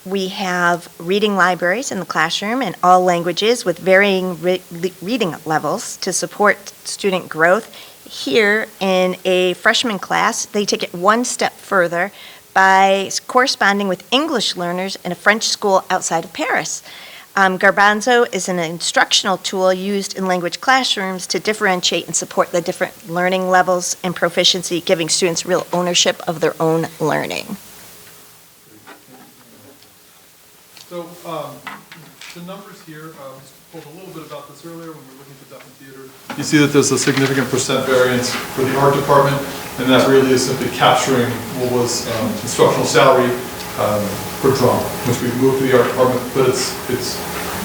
We have reading libraries in the classroom in all languages with varying reading levels to support student growth. Here in a freshman class, they take it one step further by corresponding with English learners in a French school outside of Paris. Garbanzo is an instructional tool used in language classrooms to differentiate and support the different learning levels and proficiency, giving students real ownership of their own learning. So the numbers here, we spoke a little bit about this earlier when we were looking at the deaf and theater. You see that there's a significant percent variance for the art department, and that really is simply capturing what was instructional salary for drama, which we've moved to the art department, but it's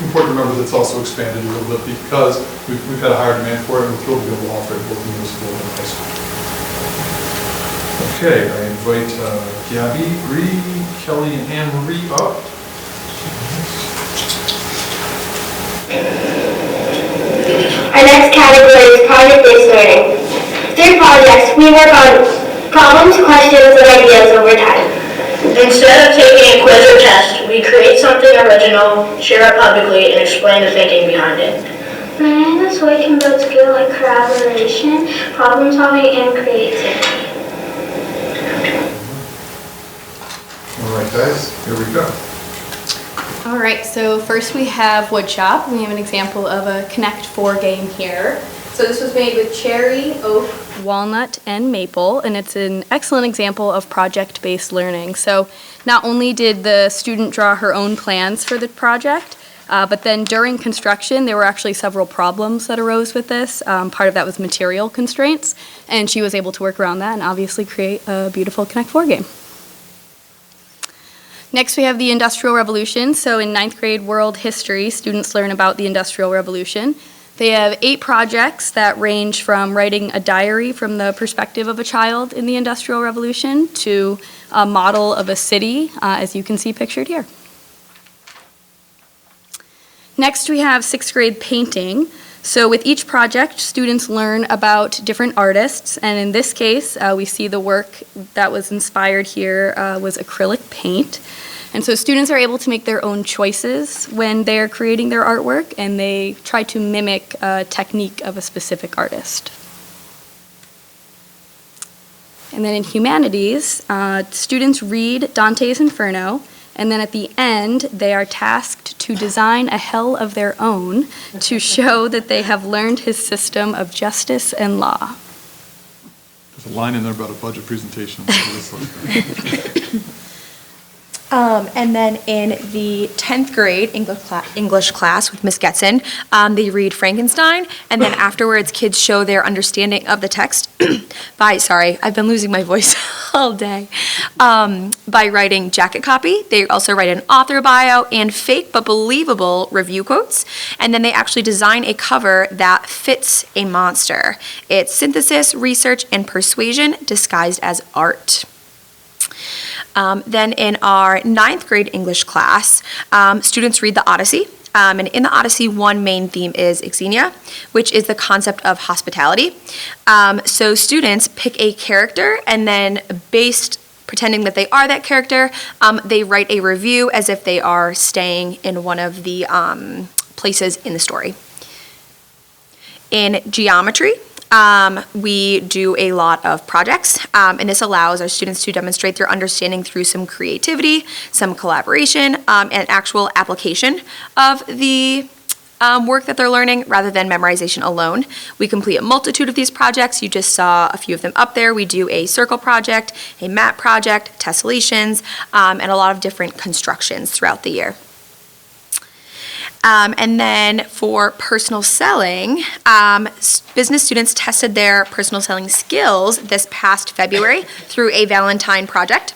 important to remember that it's also expanded a little bit because we've had a higher demand for it, and we're thrilled to be able to offer it both in middle school and high school. Okay, I invite Gabby, Bree, Kelly, and Anne Marie up. Our next category is project-based learning. Through projects, we work on problems, questions, and ideas over time. Instead of taking a quiz or test, we create something original, share it publicly, and explain the thinking behind it. Learning this way can build skill like collaboration, problem solving, and creativity. All right, guys, here we go. All right, so first we have woodshop. We have an example of a Connect 4 game here. So this was made with cherry, oak, walnut, and maple, and it's an excellent example of project-based learning. So not only did the student draw her own plans for the project, but then during construction, there were actually several problems that arose with this. Part of that was material constraints, and she was able to work around that and obviously create a beautiful Connect 4 game. Next, we have the Industrial Revolution. So in 9th grade world history, students learn about the Industrial Revolution. They have 8 projects that range from writing a diary from the perspective of a child in the Industrial Revolution to a model of a city, as you can see pictured here. Next, we have sixth grade painting. So with each project, students learn about different artists, and in this case, we see the work that was inspired here was acrylic paint. And so students are able to make their own choices when they're creating their artwork, and they try to mimic a technique of a specific artist. And then in humanities, students read Dante's Inferno, and then at the end, they are tasked to design a hell of their own to show that they have learned his system of justice and law. There's a line in there about a budget presentation. And then in the 10th grade English class with Miss Getson, they read Frankenstein, and then afterwards kids show their understanding of the text sorry, I've been losing my voice all day, by writing jacket copy. They also write an author bio and fake but believable review quotes, and then they actually design a cover that fits a monster. It's synthesis, research, and persuasion disguised as art. Then in our 9th grade English class, students read the Odyssey. And in the Odyssey, one main theme is Xenia, which is the concept of hospitality. So students pick a character, and then pretending that they are that character, they write a review as if they are staying in one of the places in the story. In geometry, we do a lot of projects, and this allows our students to demonstrate their understanding through some creativity, some collaboration, and actual application of the work that they're learning rather than memorization alone. We complete a multitude of these projects. You just saw a few of them up there. We do a circle project, a map project, tessellations, and a lot of different constructions throughout the year. And then for personal selling, business students tested their personal selling skills this past February through a Valentine project.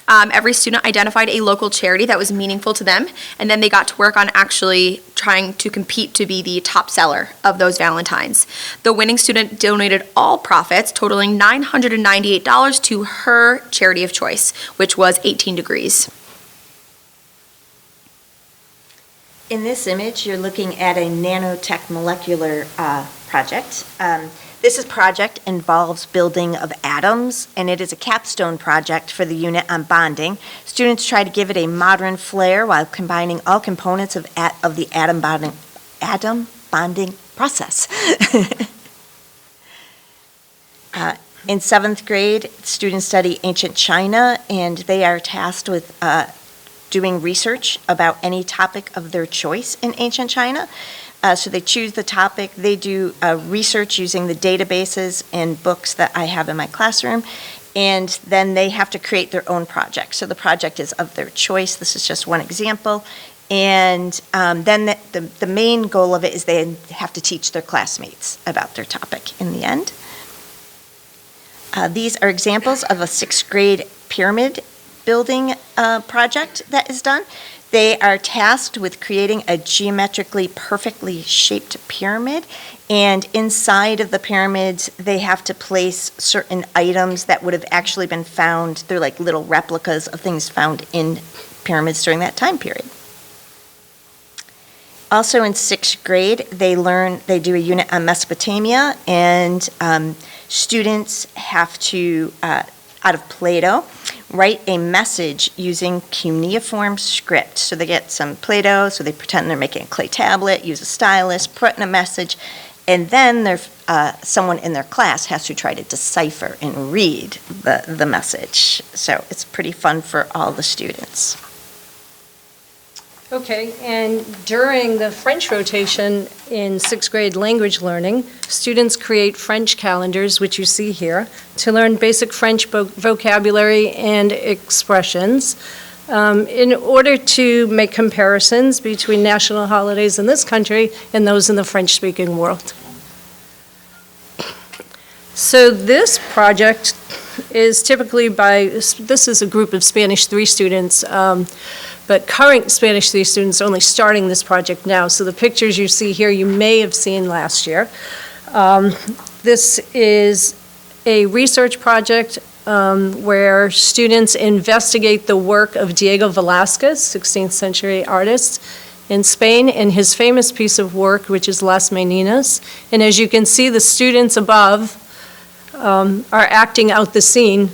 Every student identified a local charity that was meaningful to them, and then they got to work on actually trying to compete to be the top seller of those Valentines. The winning student donated all profits, totaling $998 to her charity of choice, which was 18 Degrees. In this image, you're looking at a nanotech molecular project. This project involves building of atoms, and it is a capstone project for the unit on bonding. Students try to give it a modern flair while combining all components of the atom bonding process. In 7th grade, students study ancient China, and they are tasked with doing research about any topic of their choice in ancient China. So they choose the topic, they do research using the databases and books that I have in my classroom, and then they have to create their own project. So the project is of their choice. This is just one example. And then the main goal of it is they have to teach their classmates about their topic in the end. These are examples of a 6th grade pyramid building project that is done. They are tasked with creating a geometrically perfectly shaped pyramid, and inside of the pyramids they have to place certain items that would have actually been found. They're like little replicas of things found in pyramids during that time period. Also in 6th grade, they do a unit on Mesopotamia, and students have to, out of Play-Doh, write a message using cuneiform script. So they get some Play-Doh, so they pretend they're making a clay tablet, use a stylus, put in a message, and then someone in their class has to try to decipher and read the message. So it's pretty fun for all the students. Okay, and during the French rotation in 6th grade language learning, students create French calendars, which you see here, to learn basic French vocabulary and expressions in order to make comparisons between national holidays in this country and those in the French-speaking world. So this project is typically this is a group of Spanish 3 students, but current Spanish 3 students are only starting this project now. So the pictures you see here, you may have seen last year. This is a research project where students investigate the work of Diego Velázquez, 16th century artist, in Spain, and his famous piece of work, which is Las Meninas. And as you can see, the students above are acting out the scene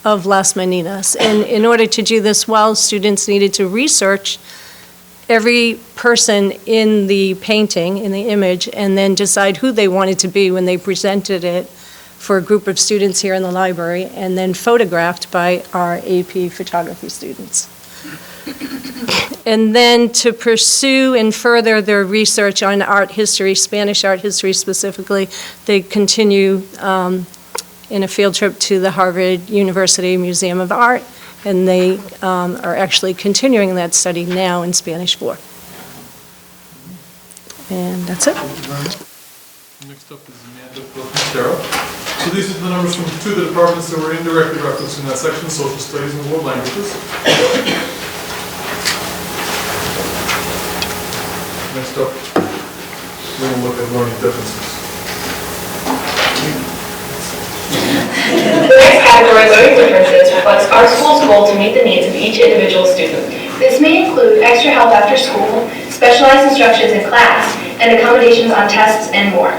of Las Meninas. And in order to do this well, students needed to research every person in the painting, in the image, and then decide who they wanted to be when they presented it for a group of students here in the library, and then photographed by our AP photography students. And then to pursue and further their research on art history, Spanish art history specifically, they continue in a field trip to the Harvard University Museum of Art, and they are actually continuing that study now in Spanish 4. And that's it. Thank you very much. Next up is Amanda Sarah. So these are the numbers from two of the departments that were indirectly referenced in that section, social studies and world languages. Next up, we're going to look at learning differences. The next category, learning differences, reflects our school's goal to meet the needs of each individual student. This may include extra help after school, specialized instructions in class, and accommodations on tests and more.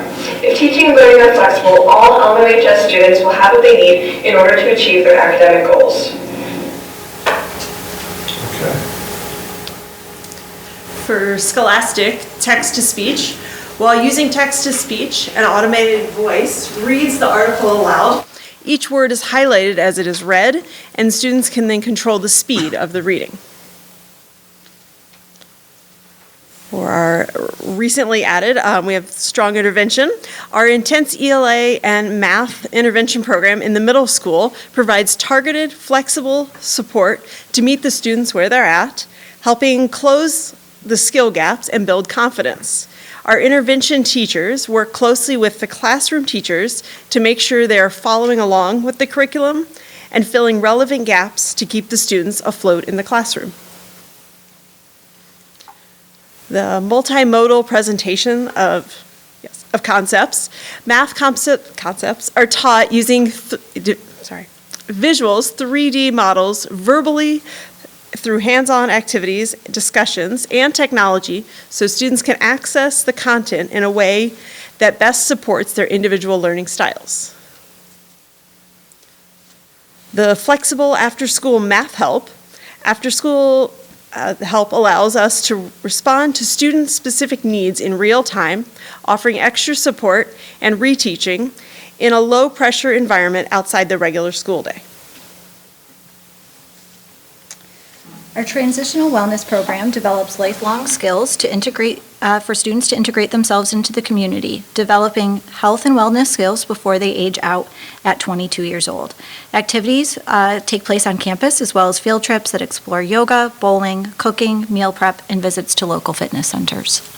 If teaching and learning are flexible, all LMHS students will have what they need in order to achieve their academic goals. For Scholastic, text-to-speech, while using text-to-speech, an automated voice reads the article aloud. Each word is highlighted as it is read, and students can then control the speed of the reading. For our recently added, we have strong intervention. Our intense ELA and math intervention program in the middle school provides targeted, flexible support to meet the students where they're at, helping close the skill gaps and build confidence. Our intervention teachers work closely with the classroom teachers to make sure they are following along with the curriculum and filling relevant gaps to keep the students afloat in the classroom. The multimodal presentation of concepts, math concepts are taught using visuals, 3D models, verbally, through hands-on activities, discussions, and technology, so students can access the content in a way that best supports their individual learning styles. The flexible after-school math help, after-school help allows us to respond to student-specific needs in real time, offering extra support and reteaching in a low-pressure environment outside the regular school day. Our Transitional Wellness Program develops lifelong skills to integrate, for students to integrate themselves into the community, developing health and wellness skills before they age out at 22 years old. Activities take place on campus, as well as field trips that explore yoga, bowling, cooking, meal prep, and visits to local fitness centers.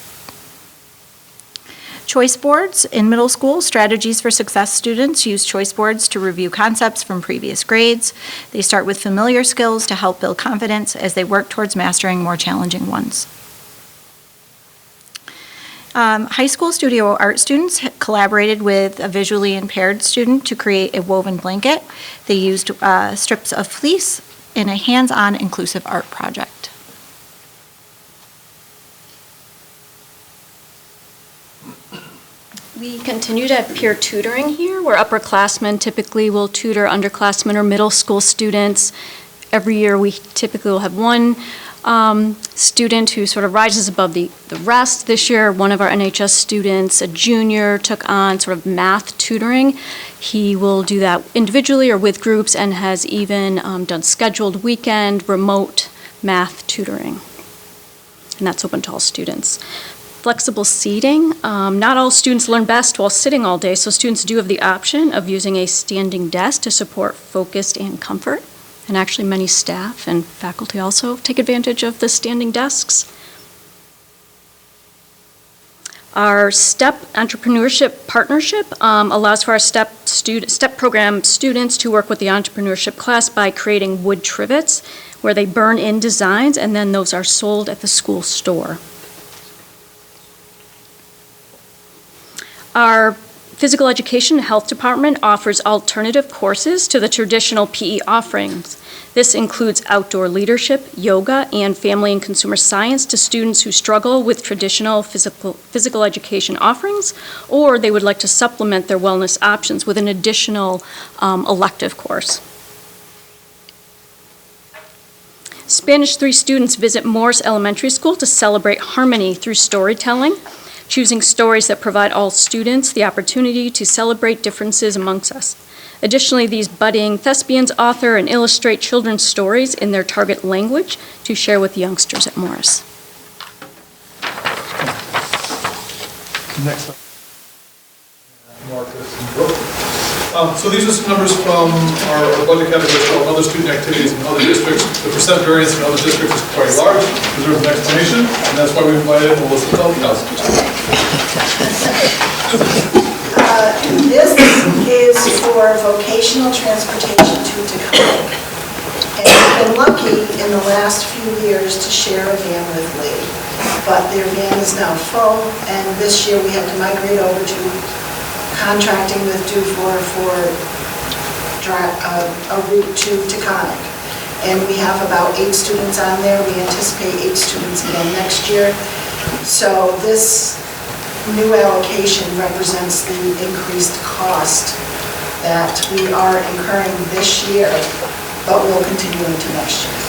Choice boards in middle school, Strategies for Success students use choice boards to review concepts from previous grades. They start with familiar skills to help build confidence as they work towards mastering more challenging ones. High school studio art students collaborated with a visually impaired student to create a woven blanket. They used strips of fleece in a hands-on inclusive art project. We continue to have peer tutoring here, where upperclassmen typically will tutor underclassmen or middle school students. Every year, we typically will have one student who sort of rises above the rest. This year, one of our NHS students, a junior, took on sort of math tutoring. He will do that individually or with groups, and has even done scheduled weekend remote math tutoring. And that's open to all students. Flexible seating. Not all students learn best while sitting all day, so students do have the option of using a standing desk to support focus and comfort. And actually, many staff and faculty also take advantage of the standing desks. Our STEP Entrepreneurship Partnership allows for our STEP program students to work with the entrepreneurship class by creating wood trivets, where they burn in designs, and then those are sold at the school store. Our Physical Education and Health Department offers alternative courses to the traditional PE offerings. This includes outdoor leadership, yoga, and family and consumer science to students who struggle with traditional physical education offerings, or they would like to supplement their wellness options with an additional elective course. Spanish 3 students visit Morris Elementary School to celebrate harmony through storytelling, choosing stories that provide all students the opportunity to celebrate differences amongst us. Additionally, these budding thespians author and illustrate children's stories in their target language to share with youngsters at Morris. Next up. Marcus and Brooke. So these are some numbers from our budget categories called other student activities in other districts. The percent variance in other districts is quite large. Deserves an explanation, and that's why we invited Melissa Feldhaus. This is for vocational transportation to Taconic. And we've been lucky in the last few years to share a van with Lee. But their van is now full, and this year we have to migrate over to contracting with Dufour for a route to Taconic. And we have about 8 students on there. We anticipate 8 students again next year. So this new allocation represents the increased cost that we are incurring this year, but will continue into next year.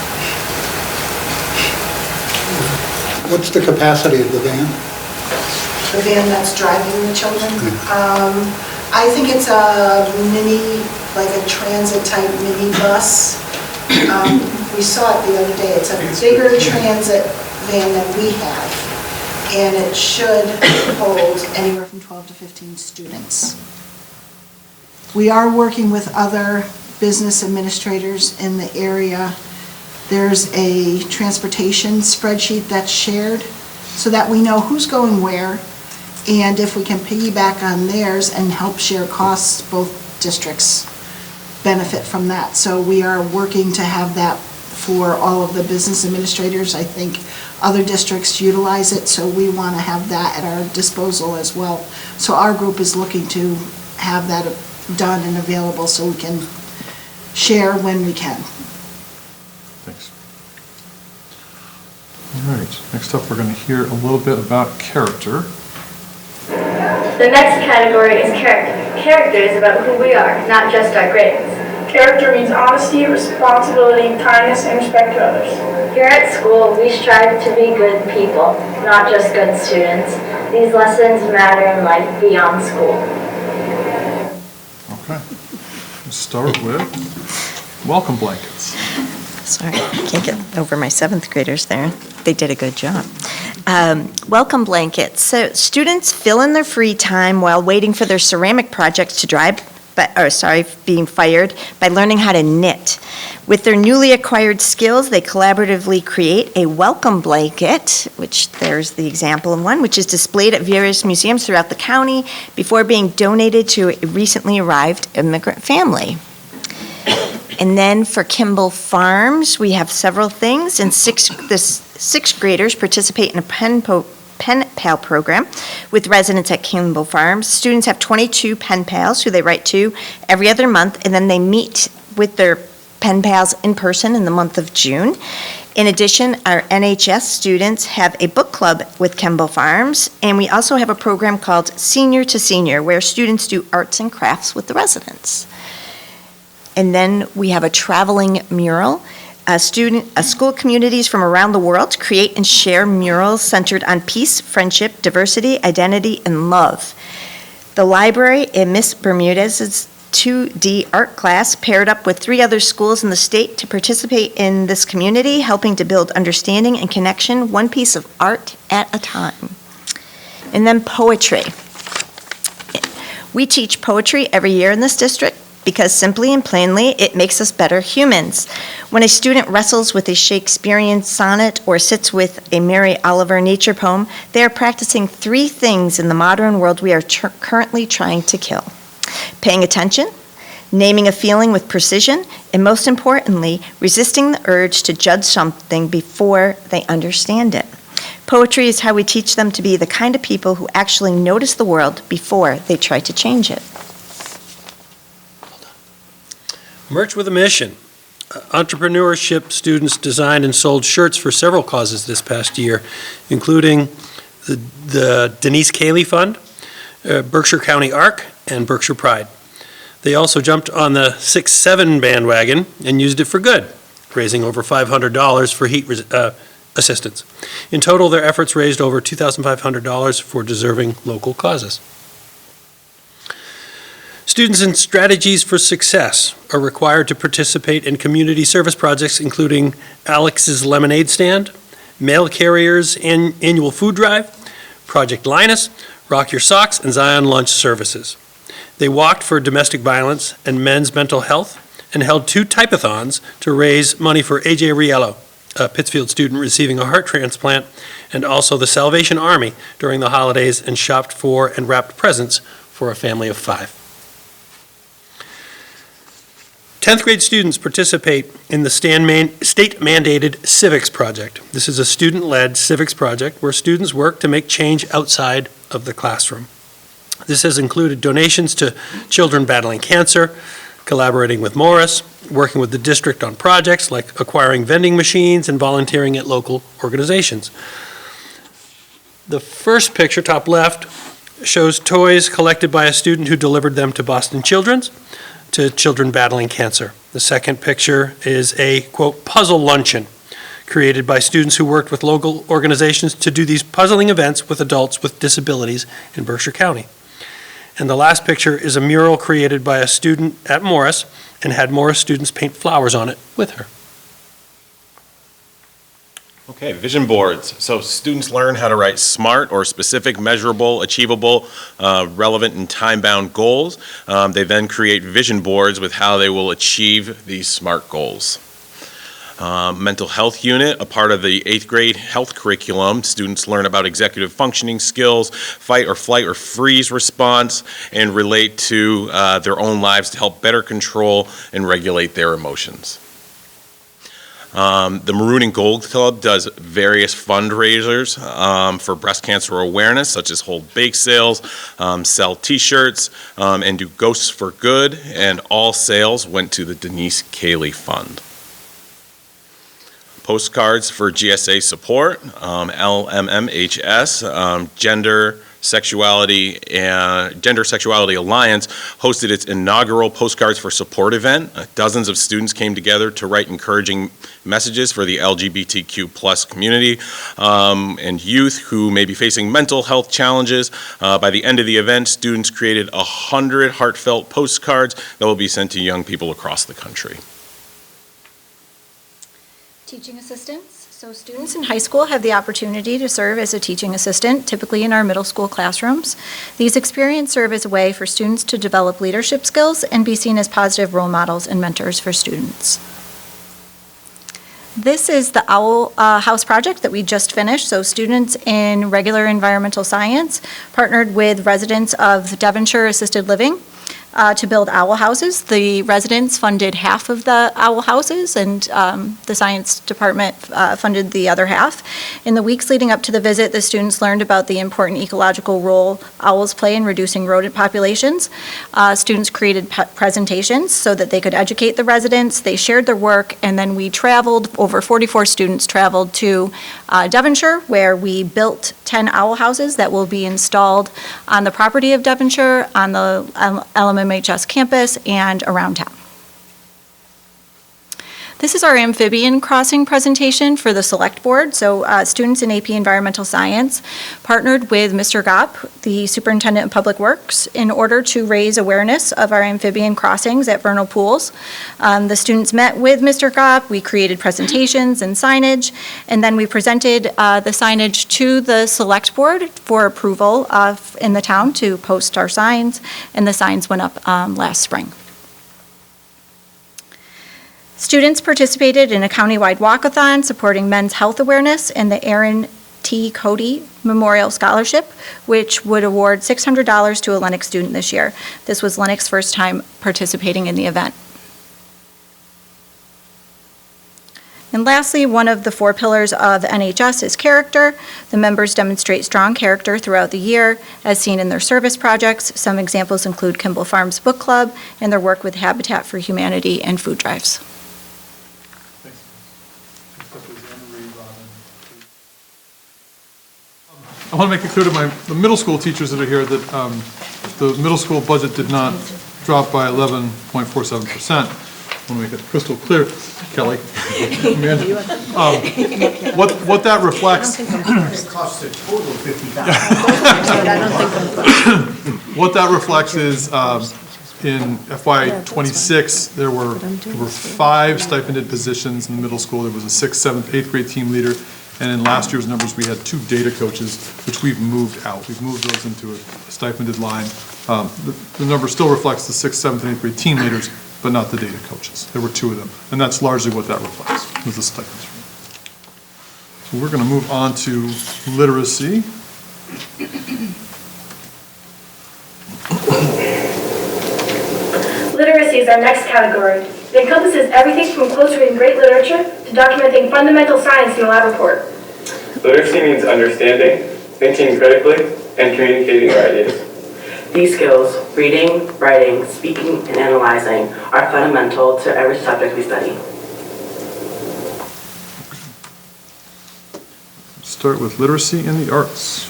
What's the capacity of the van? The van that's driving the children. I think it's a mini, like a transit type mini bus. We saw it the other day. It's a bigger transit van than we have. And it should hold anywhere from 12 to 15 students. We are working with other business administrators in the area. There's a transportation spreadsheet that's shared so that we know who's going where, and if we can piggyback on theirs and help share costs, both districts benefit from that. So we are working to have that for all of the business administrators. I think other districts utilize it, so we want to have that at our disposal as well. So our group is looking to have that done and available so we can share when we can. Thanks. All right, next up, we're going to hear a little bit about character. The next category is character. Character is about who we are, not just our grades. Character means honesty, responsibility, kindness, and respect to others. Here at school, we strive to be good people, not just good students. These lessons matter in life beyond school. Okay. Let's start with welcome blankets. Sorry, I can't get over my 7th graders there. They did a good job. Welcome blankets. So students fill in their free time while waiting for their ceramic projects to dry, being fired by learning how to knit. With their newly acquired skills, they collaboratively create a welcome blanket, which there's the example of one, which is displayed at various museums throughout the county before being donated to a recently arrived immigrant family. And then for Kimball Farms, we have several things. And the sixth graders participate in a pen pal program with residents at Kimball Farms. Students have 22 pen pals who they write to every other month, and then they meet with their pen pals in person in the month of June. In addition, our NHS students have a book club with Kimball Farms, and we also have a program called Senior to Senior, where students do arts and crafts with the residents. And then we have a traveling mural. School communities from around the world create and share murals centered on peace, friendship, diversity, identity, and love. The library in Miss Bermudez's 2D art class paired up with 3 other schools in the state to participate in this community, helping to build understanding and connection, one piece of art at a time. And then poetry. We teach poetry every year in this district, because simply and plainly, it makes us better humans. When a student wrestles with a Shakespearean sonnet or sits with a Mary Oliver nature poem, they are practicing 3 things in the modern world we are currently trying to kill: paying attention, naming a feeling with precision, and most importantly, resisting the urge to judge something before they understand it. Poetry is how we teach them to be the kind of people who actually notice the world before they try to change it. Merch with a Mission. Entrepreneurship students designed and sold shirts for several causes this past year, including the Denise Cayley Fund, Berkshire County ARC, and Berkshire Pride. They also jumped on the 6-7 bandwagon and used it for good, raising over $500 for heat assistance. In total, their efforts raised over $2,500 for deserving local causes. Students in Strategies for Success are required to participate in community service projects including Alex's Lemonade Stand, Mail Carriers Annual Food Drive, Project Linus, Rock Your Socks, and Zion Lunch Services. They walked for domestic violence and men's mental health and held 2 type-a-thons to raise money for A.J. Riello, a Pittsfield student receiving a heart transplant, and also the Salvation Army during the holidays, and shopped for and wrapped presents for a family of 5. 10th grade students participate in the state-mandated Civics Project. This is a student-led civics project where students work to make change outside of the classroom. This has included donations to children battling cancer, collaborating with Morris, working with the district on projects like acquiring vending machines and volunteering at local organizations. The first picture, top left, shows toys collected by a student who delivered them to Boston Children's, to children battling cancer. The second picture is a, quote, puzzle luncheon created by students who worked with local organizations to do these puzzling events with adults with disabilities in Berkshire County. And the last picture is a mural created by a student at Morris and had Morris students paint flowers on it with her. Okay, vision boards. So students learn how to write SMART, or specific, measurable, achievable, relevant, and time-bound goals. They then create vision boards with how they will achieve these SMART goals. Mental health unit, a part of the 8th grade health curriculum. Students learn about executive functioning skills, fight or flight or freeze response, and relate to their own lives to help better control and regulate their emotions. The Maroon and Gold Club does various fundraisers for breast cancer awareness, such as hold bake sales, sell t-shirts, and do Ghosts for Good, and all sales went to the Denise Cayley Fund. Postcards for GSA support, LMMHS, Gender Sexuality Alliance hosted its inaugural Postcards for Support event. Dozens of students came together to write encouraging messages for the LGBTQ plus community and youth who may be facing mental health challenges. By the end of the event, students created 100 heartfelt postcards that will be sent to young people across the country. Teaching assistants. So students in high school have the opportunity to serve as a teaching assistant, typically in our middle school classrooms. These experiences serve as a way for students to develop leadership skills and be seen as positive role models and mentors for students. This is the Owl House project that we just finished. So students in regular environmental science partnered with residents of Devonshire Assisted Living to build owl houses. The residents funded half of the owl houses, and the science department funded the other half. In the weeks leading up to the visit, the students learned about the important ecological role owls play in reducing rodent populations. Students created presentations so that they could educate the residents. They shared their work, and then we traveled, over 44 students traveled to Devonshire, where we built 10 owl houses that will be installed on the property of Devonshire, on the LMMHS campus, and around town. This is our amphibian crossing presentation for the select board. So students in AP Environmental Science partnered with Mr. Gopp, the Superintendent of Public Works, in order to raise awareness of our amphibian crossings at vernal pools. The students met with Mr. Gopp, we created presentations and signage, and then we presented the signage to the select board for approval in the town to post our signs, and the signs went up last spring. Students participated in a countywide walkathon supporting men's health awareness and the Aaron T. Cody Memorial Scholarship, which would award $600 to a Lenox student this year. This was Lenox's first time participating in the event. And lastly, one of the 4 pillars of NHS is character. The members demonstrate strong character throughout the year, as seen in their service projects. Some examples include Kimball Farms Book Club and their work with Habitat for Humanity and food drives. I want to make it clear to the middle school teachers that are here that the middle school budget did not drop by 11.47%. I want to make it crystal clear, Kelly. Amanda. What that reflects. It costs a total of $50,000. What that reflects is in FY '26, there were 5 stipended positions in the middle school. There was a 6th, 7th, 8th grade team leader. And in last year's numbers, we had 2 data coaches, which we've moved out. We've moved those into a stipended line. The number still reflects the 6th, 7th, and 8th grade team leaders, but not the data coaches. There were 2 of them. And that's largely what that reflects, was the stipends. So we're going to move on to literacy. Literacy is our next category. It encompasses everything from close reading great literature to documenting fundamental science in a lab report. Literacy means understanding, thinking critically, and communicating our ideas. These skills, reading, writing, speaking, and analyzing, are fundamental to every subject we study. Start with literacy in the arts.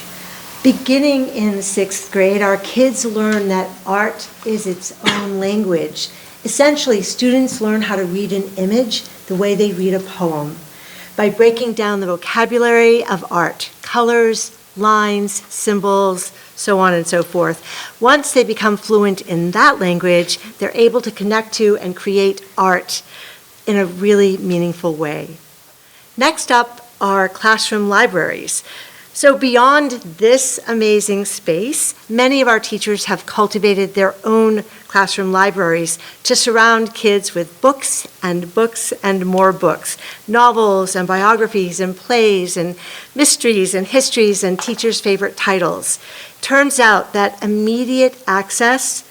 Beginning in 6th grade, our kids learn that art is its own language. Essentially, students learn how to read an image the way they read a poem, by breaking down the vocabulary of art, colors, lines, symbols, so on and so forth. Once they become fluent in that language, they're able to connect to and create art in a really meaningful way. Next up are classroom libraries. So beyond this amazing space, many of our teachers have cultivated their own classroom libraries to surround kids with books and more books, novels and biographies and plays and mysteries and histories and teachers' favorite titles. Turns out that immediate access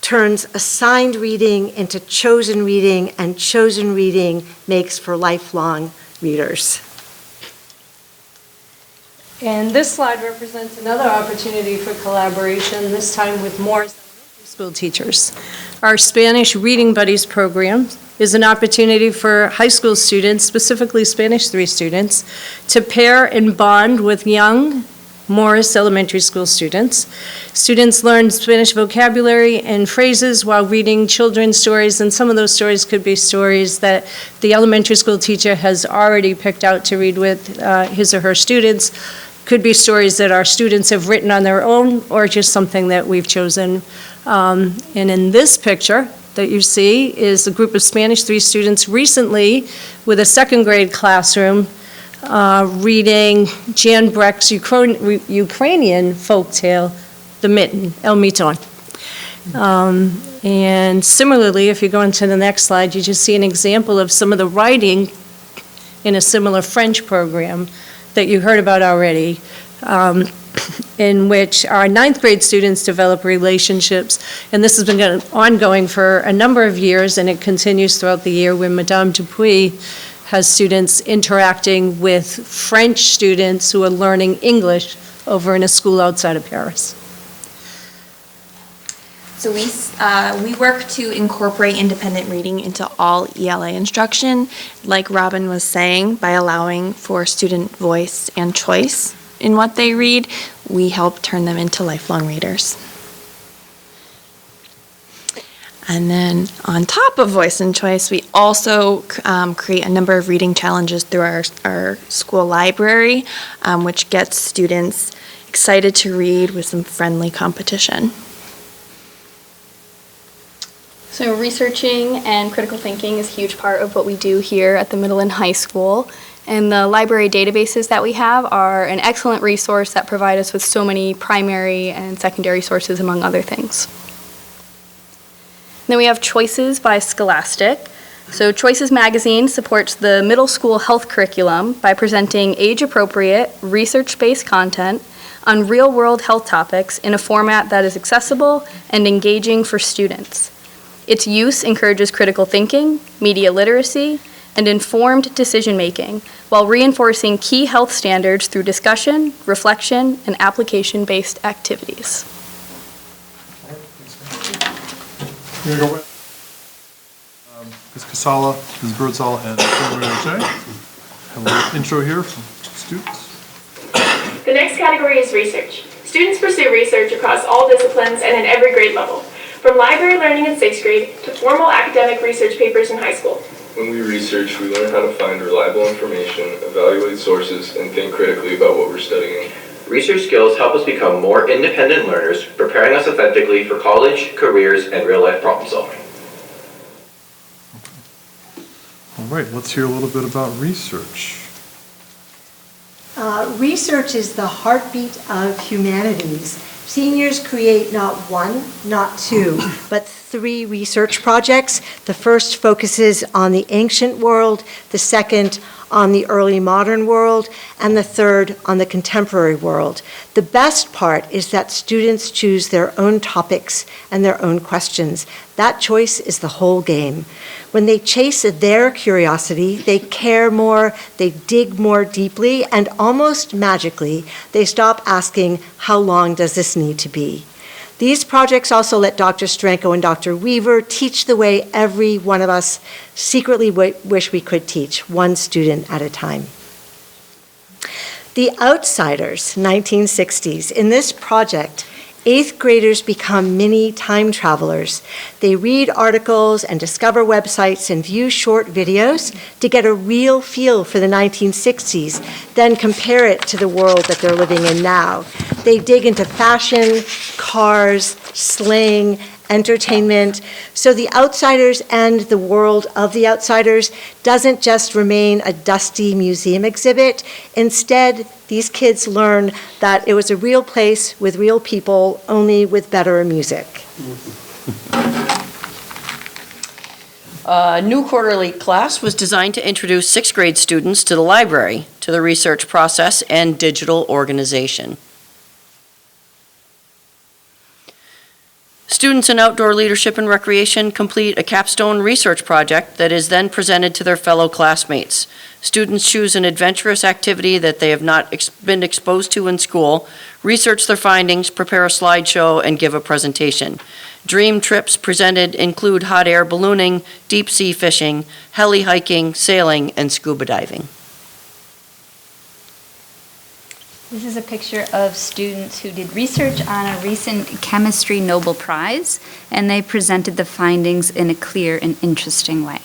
turns assigned reading into chosen reading, and chosen reading makes for lifelong readers. And this slide represents another opportunity for collaboration, this time with Morris Elementary School teachers. Our Spanish Reading Buddies program is an opportunity for high school students, specifically Spanish 3 students, to pair and bond with young Morris Elementary School students. Students learn Spanish vocabulary and phrases while reading children's stories, and some of those stories could be stories that the elementary school teacher has already picked out to read with his or her students. Could be stories that our students have written on their own, or just something that we've chosen. And in this picture that you see is a group of Spanish 3 students recently with a 2nd grade classroom reading Jan Breck's Ukrainian folktale, The Mitten, El Miton. And similarly, if you go into the next slide, you just see an example of some of the writing in a similar French program that you heard about already, in which our 9th grade students develop relationships. And this has been ongoing for a number of years, and it continues throughout the year, where Madame Dupuis has students interacting with French students who are learning English over in a school outside of Paris. So we work to incorporate independent reading into all ELA instruction, like Robin was saying, by allowing for student voice and choice in what they read. We help turn them into lifelong readers. And then on top of voice and choice, we also create a number of reading challenges through our school library, which gets students excited to read with some friendly competition. So researching and critical thinking is a huge part of what we do here at the middle and high school. And the library databases that we have are an excellent resource that provide us with so many primary and secondary sources, among other things. Then we have Choices by Scholastic. So Choices magazine supports the middle school health curriculum by presenting age-appropriate, research-based content on real-world health topics in a format that is accessible and engaging for students. Its use encourages critical thinking, media literacy, and informed decision-making, while reinforcing key health standards through discussion, reflection, and application-based activities. Here we go. Ms. Casala, Ms. Birdsall, and Ms. Jay. Have a little intro here from students. The next category is research. Students pursue research across all disciplines and in every grade level, from library learning in 6th grade to formal academic research papers in high school. When we research, we learn how to find reliable information, evaluate sources, and think critically about what we're studying. Research skills help us become more independent learners, preparing us authentically for college, careers, and real-life problem solving. All right, let's hear a little bit about research. Research is the heartbeat of humanities. Seniors create not one, not two, but 3 research projects. The first focuses on the ancient world, the second on the early modern world, and the third on the contemporary world. The best part is that students choose their own topics and their own questions. That choice is the whole game. When they chase their curiosity, they care more, they dig more deeply, and almost magically, they stop asking, how long does this need to be? These projects also let Dr. Stranko and Dr. Weaver teach the way every one of us secretly wish we could teach, one student at a time. The Outsiders, 1960s. In this project, 8th graders become mini time travelers. They read articles and discover websites and view short videos to get a real feel for the 1960s, then compare it to the world that they're living in now. They dig into fashion, cars, slang, entertainment. So The Outsiders and the world of the Outsiders doesn't just remain a dusty museum exhibit. Instead, these kids learn that it was a real place with real people, only with better music. A new quarterly class was designed to introduce 6th grade students to the library, to the research process, and digital organization. Students in outdoor leadership and recreation complete a capstone research project that is then presented to their fellow classmates. Students choose an adventurous activity that they have not been exposed to in school, research their findings, prepare a slideshow, and give a presentation. Dream trips presented include hot air ballooning, deep sea fishing, heli hiking, sailing, and scuba diving. This is a picture of students who did research on a recent chemistry Nobel Prize, and they presented the findings in a clear and interesting way.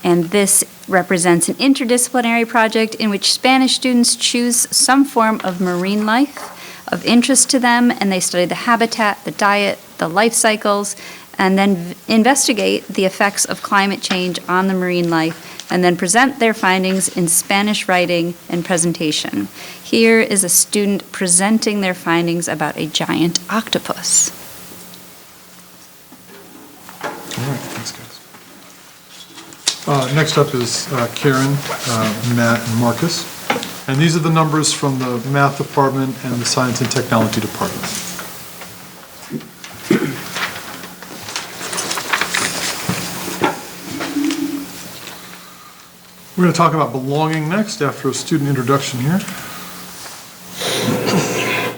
And this represents an interdisciplinary project in which Spanish students choose some form of marine life of interest to them, and they study the habitat, the diet, the life cycles, and then investigate the effects of climate change on the marine life, and then present their findings in Spanish writing and presentation. Here is a student presenting their findings about a giant octopus. All right, thanks, guys. Next up is Karen, Matt, and Marcus. And these are the numbers from the math department and the science and technology department. We're going to talk about belonging next after a student introduction here.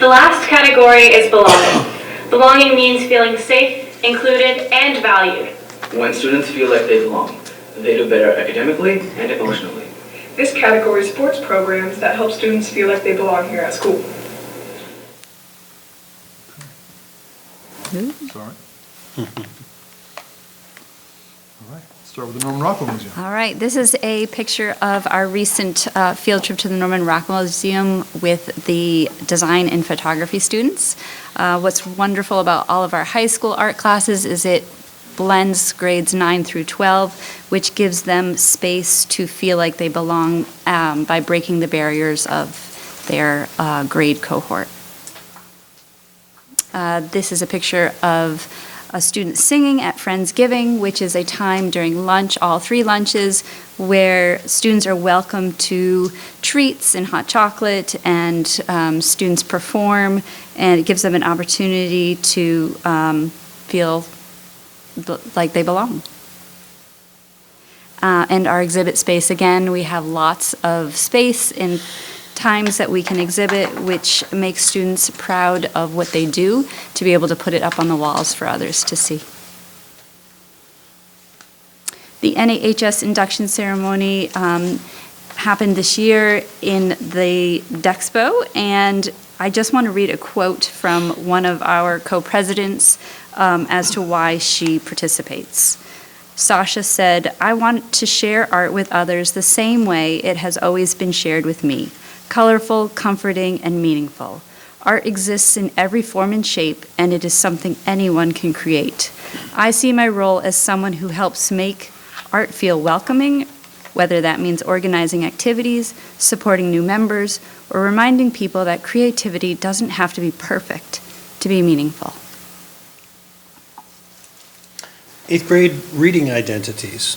The last category is belonging. Belonging means feeling safe, included, and valued. When students feel like they belong, they do better academically and emotionally. This category is sports programs that help students feel like they belong here at school. Sorry. All right, start with the Norman Rockwell Museum. All right, this is a picture of our recent field trip to the Norman Rockwell Museum with the design and photography students. What's wonderful about all of our high school art classes is it blends grades 9 through 12, which gives them space to feel like they belong by breaking the barriers of their grade cohort. This is a picture of a student singing at Friendsgiving, which is a time during lunch, all 3 lunches, where students are welcome to treats and hot chocolate, and students perform, and it gives them an opportunity to feel like they belong. and our exhibit space. Again, we have lots of space and times that we can exhibit, which makes students proud of what they do, to be able to put it up on the walls for others to see. The NAHS induction ceremony happened this year in the Dexpo, and I just want to read a quote from one of our co-presidents as to why she participates. Sasha said, "I want to share art with others the same way it has always been shared with me. Colorful, comforting, and meaningful. Art exists in every form and shape, and it is something anyone can create. I see my role as someone who helps make art feel welcoming, whether that means organizing activities, supporting new members, or reminding people that creativity doesn't have to be perfect to be meaningful." Eighth grade reading identities.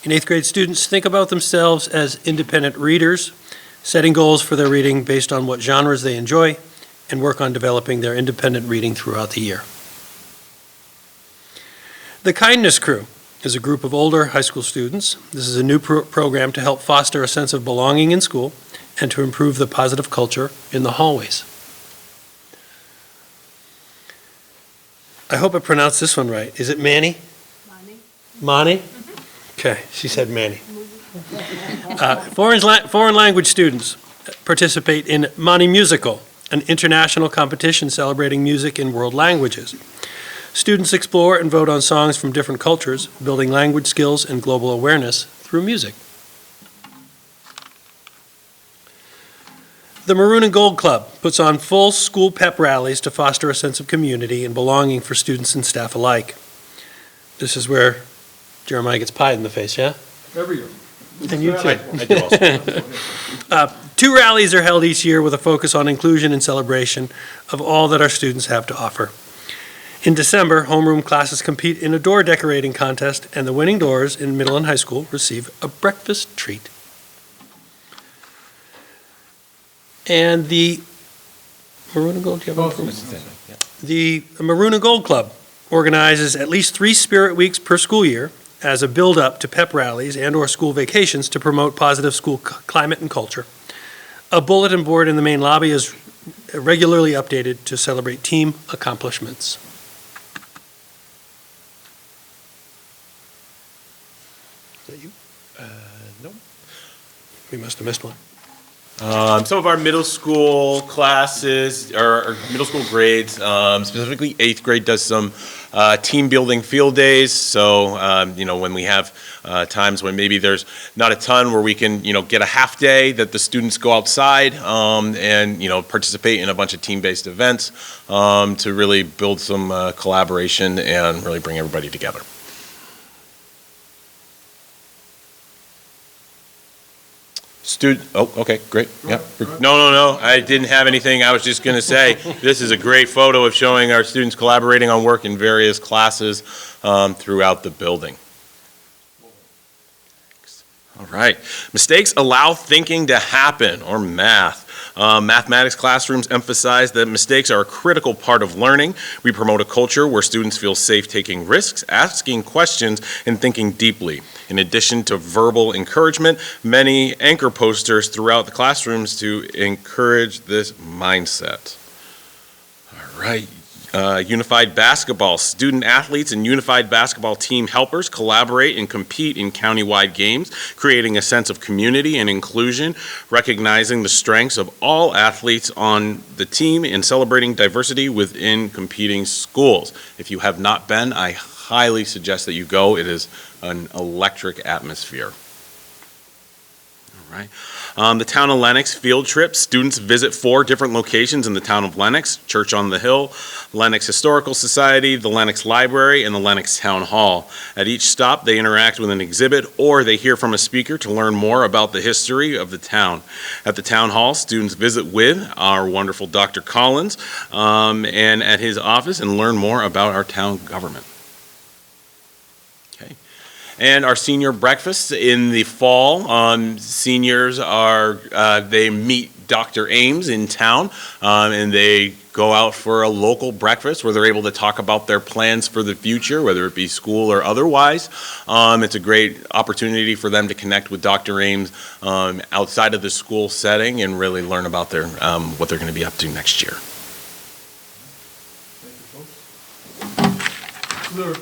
In eighth grade, students think about themselves as independent readers, setting goals for their reading based on what genres they enjoy, and work on developing their independent reading throughout the year. The Kindness Crew is a group of older high school students. This is a new program to help foster a sense of belonging in school and to improve the positive culture in the hallways. I hope I pronounced this one right. Is it Manny? Mani? Okay, she said Manny. Foreign language students participate in Mani Musical, an international competition celebrating music in world languages. Students explore and vote on songs from different cultures, building language skills and global awareness through music. The Maroon and Gold Club puts on full school pep rallies to foster a sense of community and belonging for students and staff alike. This is where Jeremiah gets pied in the face, yeah? Every year. And you too. I do also. 2 rallies are held each year with a focus on inclusion and celebration of all that our students have to offer. In December, homeroom classes compete in a door decorating contest, and the winning doors in middle and high school receive a breakfast treat. And the Maroon and Gold, do you have one? The Maroon and Gold Club organizes at least 3 spirit weeks per school year as a build-up to pep rallies and/or school vacations to promote positive school climate and culture. A bulletin board in the main lobby is regularly updated to celebrate team accomplishments. Is that you? Nope. We must have missed one. Some of our middle school classes, or middle school grades, specifically 8th grade, does some team building field days. So, when we have times when maybe there's not a ton where we can, get a half day that the students go outside and, participate in a bunch of team-based events to really build some collaboration and really bring everybody together. Oh, okay, great. Yeah. No, I didn't have anything. I was just going to say, this is a great photo of showing our students collaborating on work in various classes throughout the building. All right. Mistakes allow thinking to happen, or math. Mathematics classrooms emphasize that mistakes are a critical part of learning. We promote a culture where students feel safe taking risks, asking questions, and thinking deeply. In addition to verbal encouragement, many anchor posters throughout the classrooms to encourage this mindset. All right. Unified basketball. Student athletes and unified basketball team helpers collaborate and compete in countywide games, creating a sense of community and inclusion, recognizing the strengths of all athletes on the team, and celebrating diversity within competing schools. If you have not been, I highly suggest that you go. It is an electric atmosphere. All right. The town of Lenox field trips. Students visit 4 different locations in the town of Lenox: Church on the Hill, Lenox Historical Society, the Lenox Library, and the Lenox Town Hall. At each stop, they interact with an exhibit or they hear from a speaker to learn more about the history of the town. At the town hall, students visit with our wonderful Dr. Collins and at his office and learn more about our town government. Okay. And our senior breakfasts in the fall, seniors they meet Dr. Ames in town, and they go out for a local breakfast where they're able to talk about their plans for the future, whether it be school or otherwise. It's a great opportunity for them to connect with Dr. Ames outside of the school setting and really learn about their what they're going to be up to next year. There are two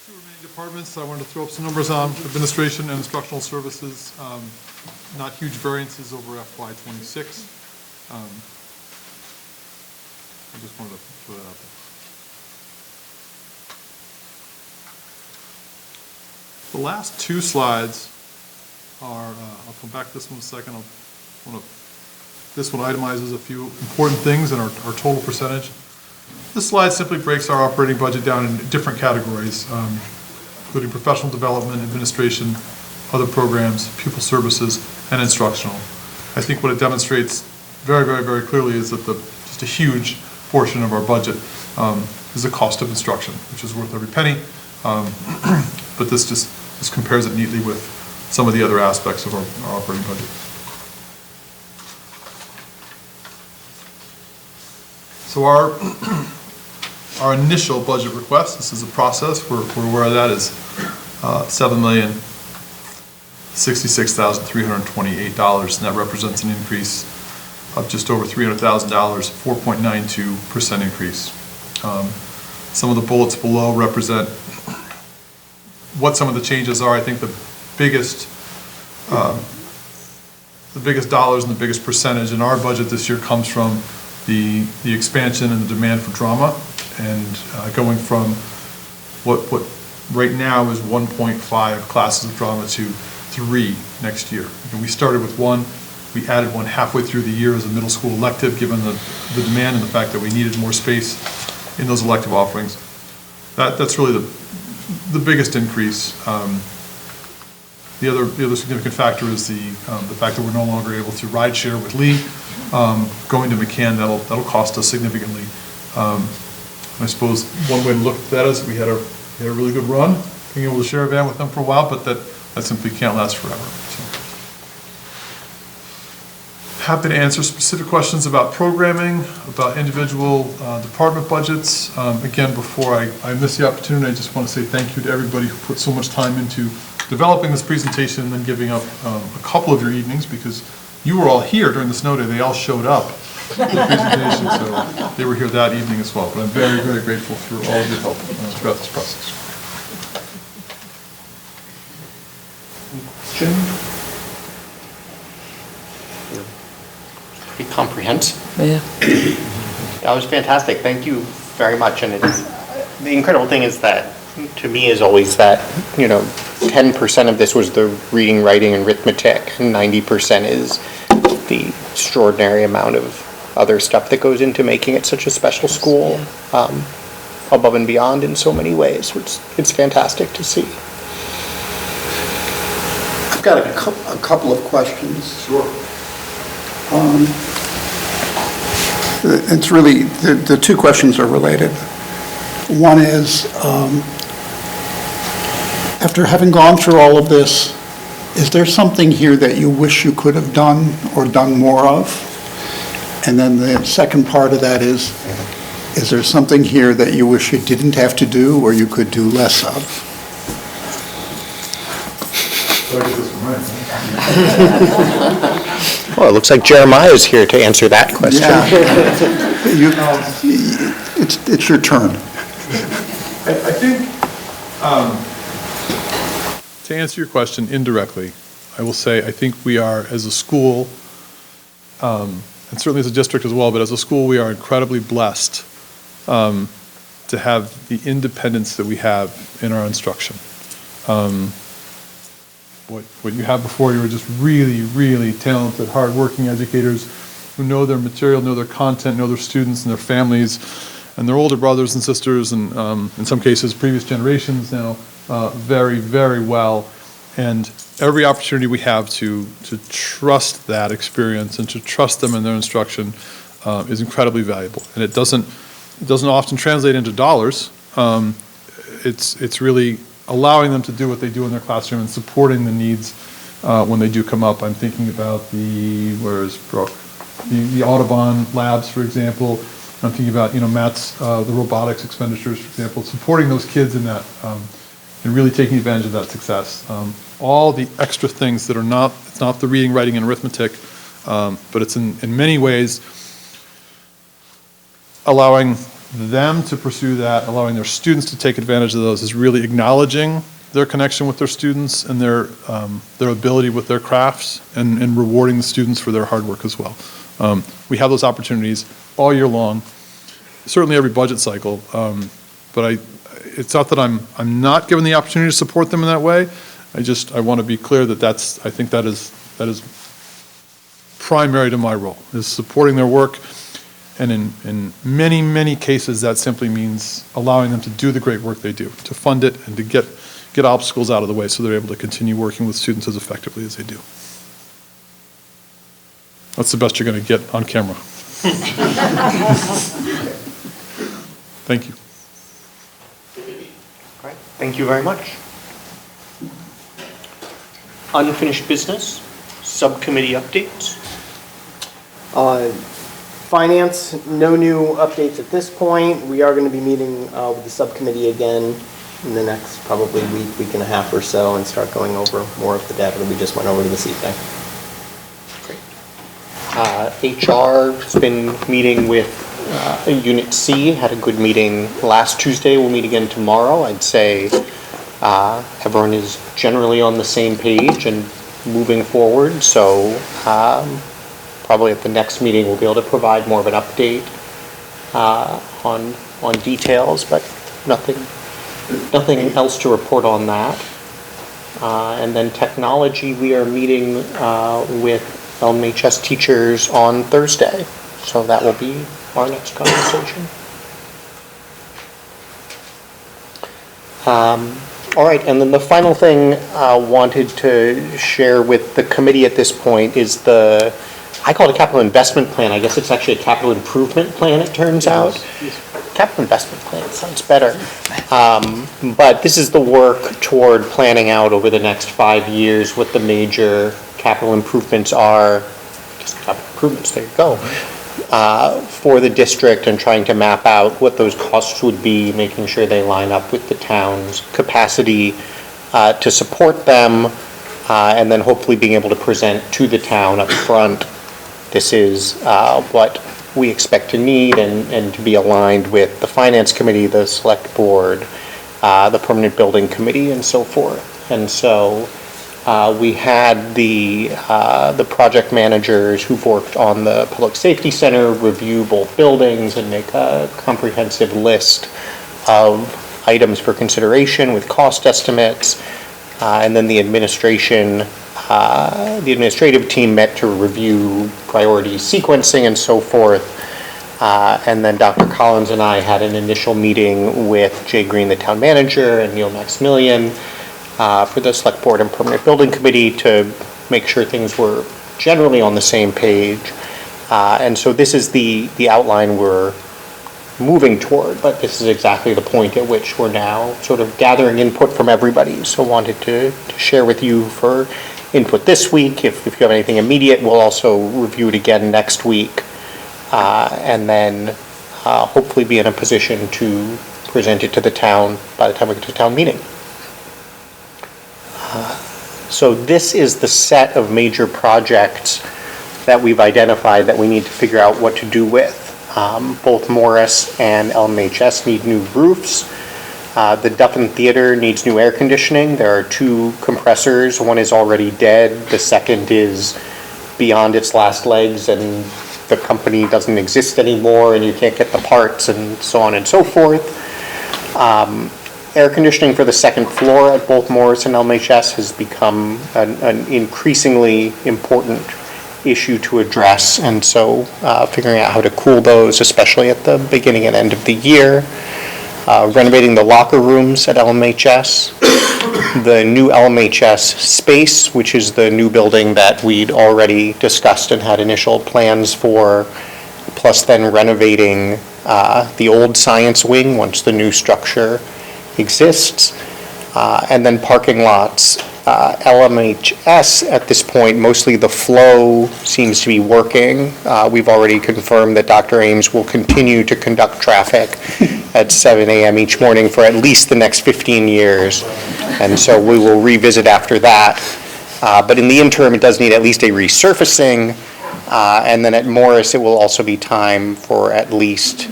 remaining departments I wanted to throw up some numbers on: administration and instructional services. Not huge variances over FY '26. I just wanted to throw that out there. The last two slides are, I'll come back to this one in a second. This one itemizes a few important things in our total percentage. This slide simply breaks our operating budget down in different categories, including professional development, administration, other programs, pupil services, and instructional. I think what it demonstrates very, very, very clearly is that just a huge portion of our budget is the cost of instruction, which is worth every penny. But this compares it neatly with some of the other aspects of our operating budget. So our initial budget request, this is a process, we're aware of that, is $7,066,328, and that represents an increase of just over $300,000, 4.92% increase. Some of the bullets below represent what some of the changes are. I think the biggest dollars and the biggest percentage in our budget this year comes from the expansion and the demand for drama, and going from what right now is 1.5 classes of drama to 3 next year. And we started with 1. We added 1 halfway through the year as a middle school elective, given the demand and the fact that we needed more space in those elective offerings. That's really the biggest increase. The other significant factor is the fact that we're no longer able to ride share with Lee. Going to McCann, that'll cost us significantly. I suppose one way to look at that is we had a really good run, being able to share a van with them for a while, but that simply can't last forever. So. Happy to answer specific questions about programming, about individual department budgets. Again, before I miss the opportunity, I just want to say thank you to everybody who put so much time into developing this presentation and then giving up a couple of your evenings, because you were all here during the snow day. They all showed up for the presentation, so they were here that evening as well. But I'm very, very grateful for all of your help throughout this process. Question? Pretty comprehensive. Yeah. That was fantastic. Thank you very much. And the incredible thing is that, to me, is always that, 10% of this was the reading, writing, and arithmetic, and 90% is the extraordinary amount of other stuff that goes into making it such a special school, above and beyond in so many ways. It's fantastic to see. I've got a couple of questions. Sure. It's really, the two questions are related. One is, after having gone through all of this, is there something here that you wish you could have done or done more of? And then the second part of that is there something here that you wish you didn't have to do or you could do less of? Well, it looks like Jeremiah is here to answer that question. Yeah. It's your turn. I think, to answer your question indirectly, I will say I think we are, as a school, and certainly as a district as well, but as a school we are incredibly blessed to have the independence that we have in our instruction. What you have before you are just really, really talented, hardworking educators who know their material, know their content, know their students and their families, and their older brothers and sisters, and in some cases previous generations now, very, very well. And every opportunity we have to trust that experience and to trust them in their instruction is incredibly valuable. And it doesn't often translate into dollars. It's really allowing them to do what they do in their classroom and supporting the needs when they do come up. I'm thinking about the Audubon labs, for example, I'm thinking about, Matt's, the robotics expenditures, for example, supporting those kids in that, and really taking advantage of that success. All the extra things that are it's not the reading, writing, and arithmetic, but it's in many ways allowing them to pursue that, allowing their students to take advantage of those, is really acknowledging their connection with their students and their ability with their crafts, and rewarding the students for their hard work as well. We have those opportunities all year long, certainly every budget cycle, but it's not that I'm not given the opportunity to support them in that way. I want to be clear that I think that is primary to my role, is supporting their work. And in many, many cases, that simply means allowing them to do the great work they do, to fund it and to get obstacles out of the way so they're able to continue working with students as effectively as they do. That's the best you're going to get on camera. Thank you. All right, thank you very much. Unfinished business, subcommittee updates. Finance, no new updates at this point. We are going to be meeting with the subcommittee again in the next probably week and a half or so, and start going over more of the data that we just went over this evening. HR has been meeting with Unit C, had a good meeting last Tuesday. We'll meet again tomorrow. I'd say everyone is generally on the same page and moving forward, so probably at the next meeting we'll be able to provide more of an update on details, but nothing else to report on that. And then technology, we are meeting with LMHS teachers on Thursday, so that will be our next conversation. All right, and then the final thing I wanted to share with the committee at this point is I call it a capital investment plan. I guess it's actually a capital improvement plan, it turns out. Capital investment plan sounds better. But this is the work toward planning out over the next 5 years what the major capital improvements are. Just capital improvements, there you go. For the district, and trying to map out what those costs would be, making sure they line up with the town's capacity to support them, and then hopefully being able to present to the town up front. This is what we expect to need, and to be aligned with the Finance Committee, the Select Board, the Permanent Building Committee, and so forth. And so we had the project managers who've worked on the Public Safety Center review both buildings and make a comprehensive list of items for consideration with cost estimates. And then the administrative team met to review priority sequencing and so forth. And then Dr. Collins and I had an initial meeting with Jay Green, the town manager, and Neil Maximilian for the Select Board and Permanent Building Committee to make sure things were generally on the same page. And so this is the outline we're moving toward, but this is exactly the point at which we're now sort of gathering input from everybody. So wanted to share with you for input this week. If you have anything immediate, we'll also review it again next week, and then hopefully be in a position to present it to the town by the time we get to the town meeting. So this is the set of major projects that we've identified that we need to figure out what to do with. Both Morris and LMHS need new roofs. The Duffin Theater needs new air conditioning. There are 2 compressors. One is already dead. The second is beyond its last legs, and the company doesn't exist anymore, and you can't get the parts, and so on and so forth. Air conditioning for the second floor at both Morris and LMHS has become an increasingly important issue to address, and so figuring out how to cool those, especially at the beginning and end of the year. Renovating the locker rooms at LMHS. The new LMHS space, which is the new building that we'd already discussed and had initial plans for, plus then renovating the old science wing once the new structure exists. And then parking lots LMHS at this point, mostly the flow seems to be working. We've already confirmed that Dr. Ames will continue to conduct traffic at 7 a.m. each morning for at least the next 15 years. And so we will revisit after that. But in the interim, it does need at least a resurfacing. And then at Morris, it will also be time for at least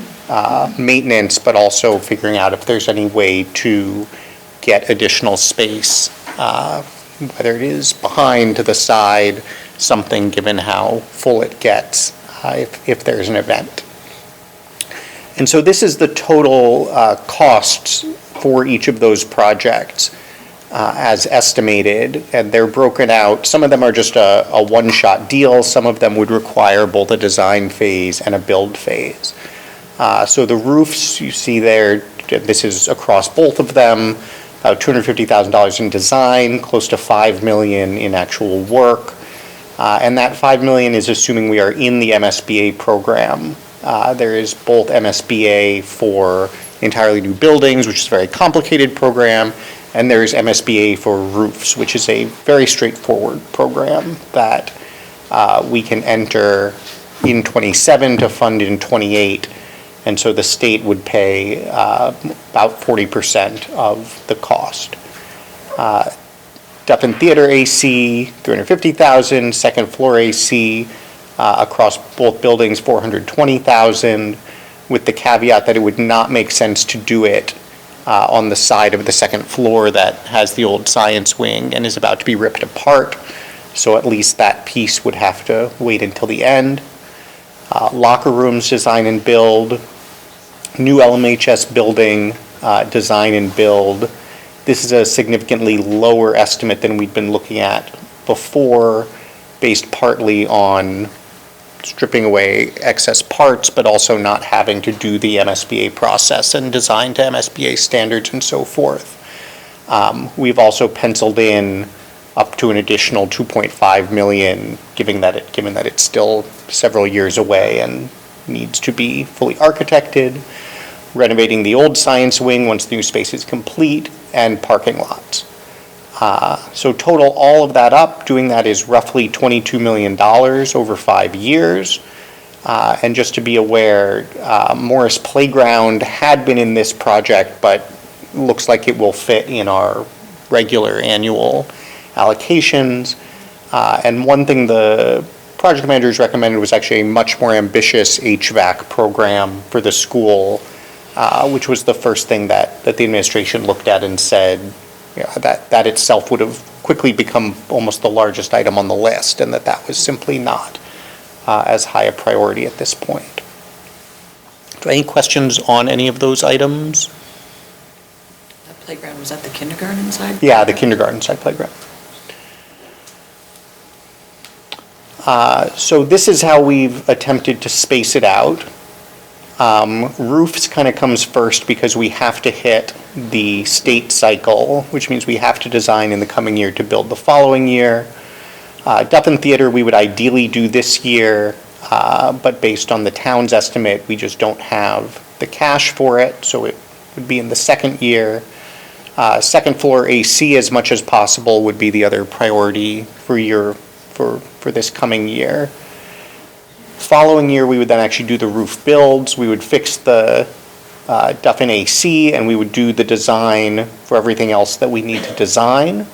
maintenance, but also figuring out if there's any way to get additional space, whether it is behind, to the side, something, given how full it gets if there's an event. And so this is the total costs for each of those projects as estimated, and they're broken out. Some of them are just a one-shot deal. Some of them would require both a design phase and a build phase. So the roofs you see there, this is across both of them, about $250,000 in design, close to $5 million in actual work. And that $5 million is assuming we are in the MSBA program. There is both MSBA for entirely new buildings, which is a very complicated program, and there's MSBA for roofs, which is a very straightforward program that we can enter in 27 to fund in 28. And so the state would pay about 40% of the cost. Duff and Theater AC, $350,000, second floor AC across both buildings, $420,000, with the caveat that it would not make sense to do it on the side of the second floor that has the old science wing and is about to be ripped apart. So at least that piece would have to wait until the end. Locker rooms, design and build. New LMHS building, design and build. This is a significantly lower estimate than we'd been looking at before, based partly on stripping away excess parts, but also not having to do the MSBA process and design to MSBA standards and so forth. We've also penciled in up to an additional $2.5 million, given that it's still several years away and needs to be fully architected, renovating the old science wing once the new space is complete, and parking lots. So total, all of that up, doing that is roughly $22 million over 5 years. And just to be aware, Morris Playground had been in this project, but looks like it will fit in our regular annual allocations. And one thing the project managers recommended was actually a much more ambitious HVAC program for the school, which was the first thing that the administration looked at and said, that itself would have quickly become almost the largest item on the list, and that was simply not as high a priority at this point. Any questions on any of those items? That playground, was that the kindergarten side? Yeah, the kindergarten side playground. So this is how we've attempted to space it out. Roofs kind of comes first because we have to hit the state cycle, which means we have to design in the coming year to build the following year. Duff and Theater we would ideally do this year, but based on the town's estimate, we just don't have the cash for it, so it would be in the second year. Second floor AC, as much as possible, would be the other priority for this coming year. Following year, we would then actually do the roof builds. We would fix the Duff and AC, and we would do the design for everything else that we need to design.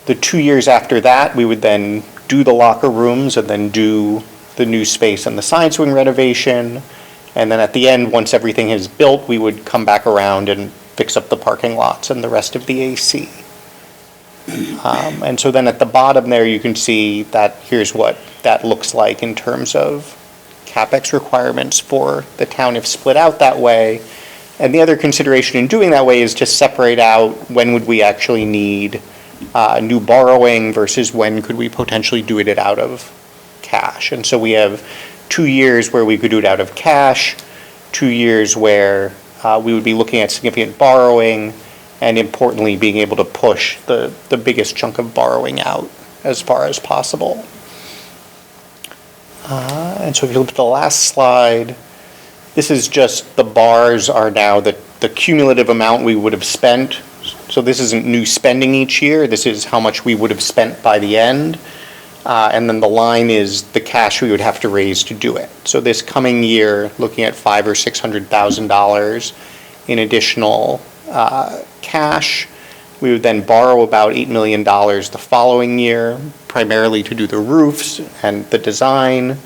The 2 years after that, we would then do the locker rooms and then do the new space and the science wing renovation. And then at the end, once everything is built, we would come back around and fix up the parking lots and the rest of the AC. And so then at the bottom there, you can see that here's what that looks like in terms of CapEx requirements for the town if split out that way. And the other consideration in doing that way is to separate out when would we actually need new borrowing versus when could we potentially do it out of cash. And so we have 2 years where we could do it out of cash, 2 years where we would be looking at significant borrowing, and importantly, being able to push the biggest chunk of borrowing out as far as possible. And so if you look at the last slide, this is just the bars are now the cumulative amount we would have spent So this isn't new spending each year, this is how much we would have spent by the end. And then the line is the cash we would have to raise to do it. So this coming year, looking at $500,000 or $600,000 in additional cash. We would then borrow about $8 million the following year, primarily to do the roofs and the design.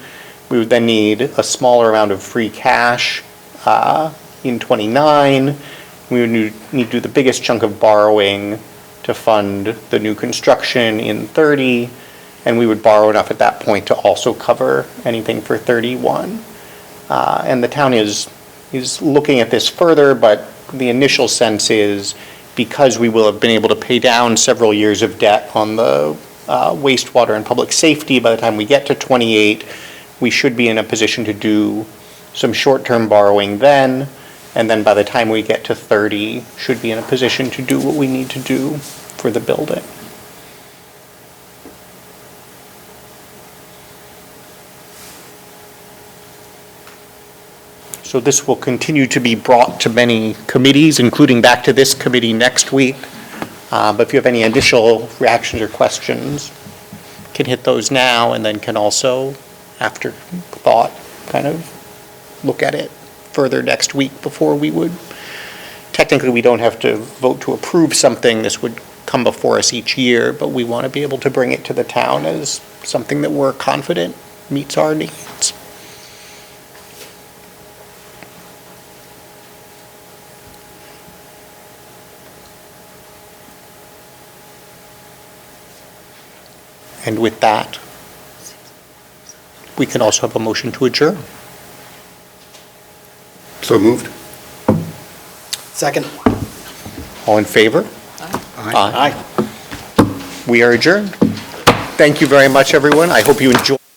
We would then need a smaller amount of free cash in '29. We would need to do the biggest chunk of borrowing to fund the new construction in '30, and we would borrow enough at that point to also cover anything for '31. And the town is looking at this further, but the initial sense is because we will have been able to pay down several years of debt on the wastewater and public safety by the time we get to '28, we should be in a position to do some short-term borrowing then, and then by the time we get to '30, should be in a position to do what we need to do for the building. So this will continue to be brought to many committees, including back to this committee next week. But if you have any additional reactions or questions, can hit those now, and then can also, after thought, kind of look at it further next week before we would. Technically, we don't have to vote to approve something. This would come before us each year, but we want to be able to bring it to the town as something that we're confident meets our needs. And with that, we can also have a motion to adjourn. So moved. Second. All in favor? Aye. We are adjourned. Thank you very much, everyone. I hope you enjoyed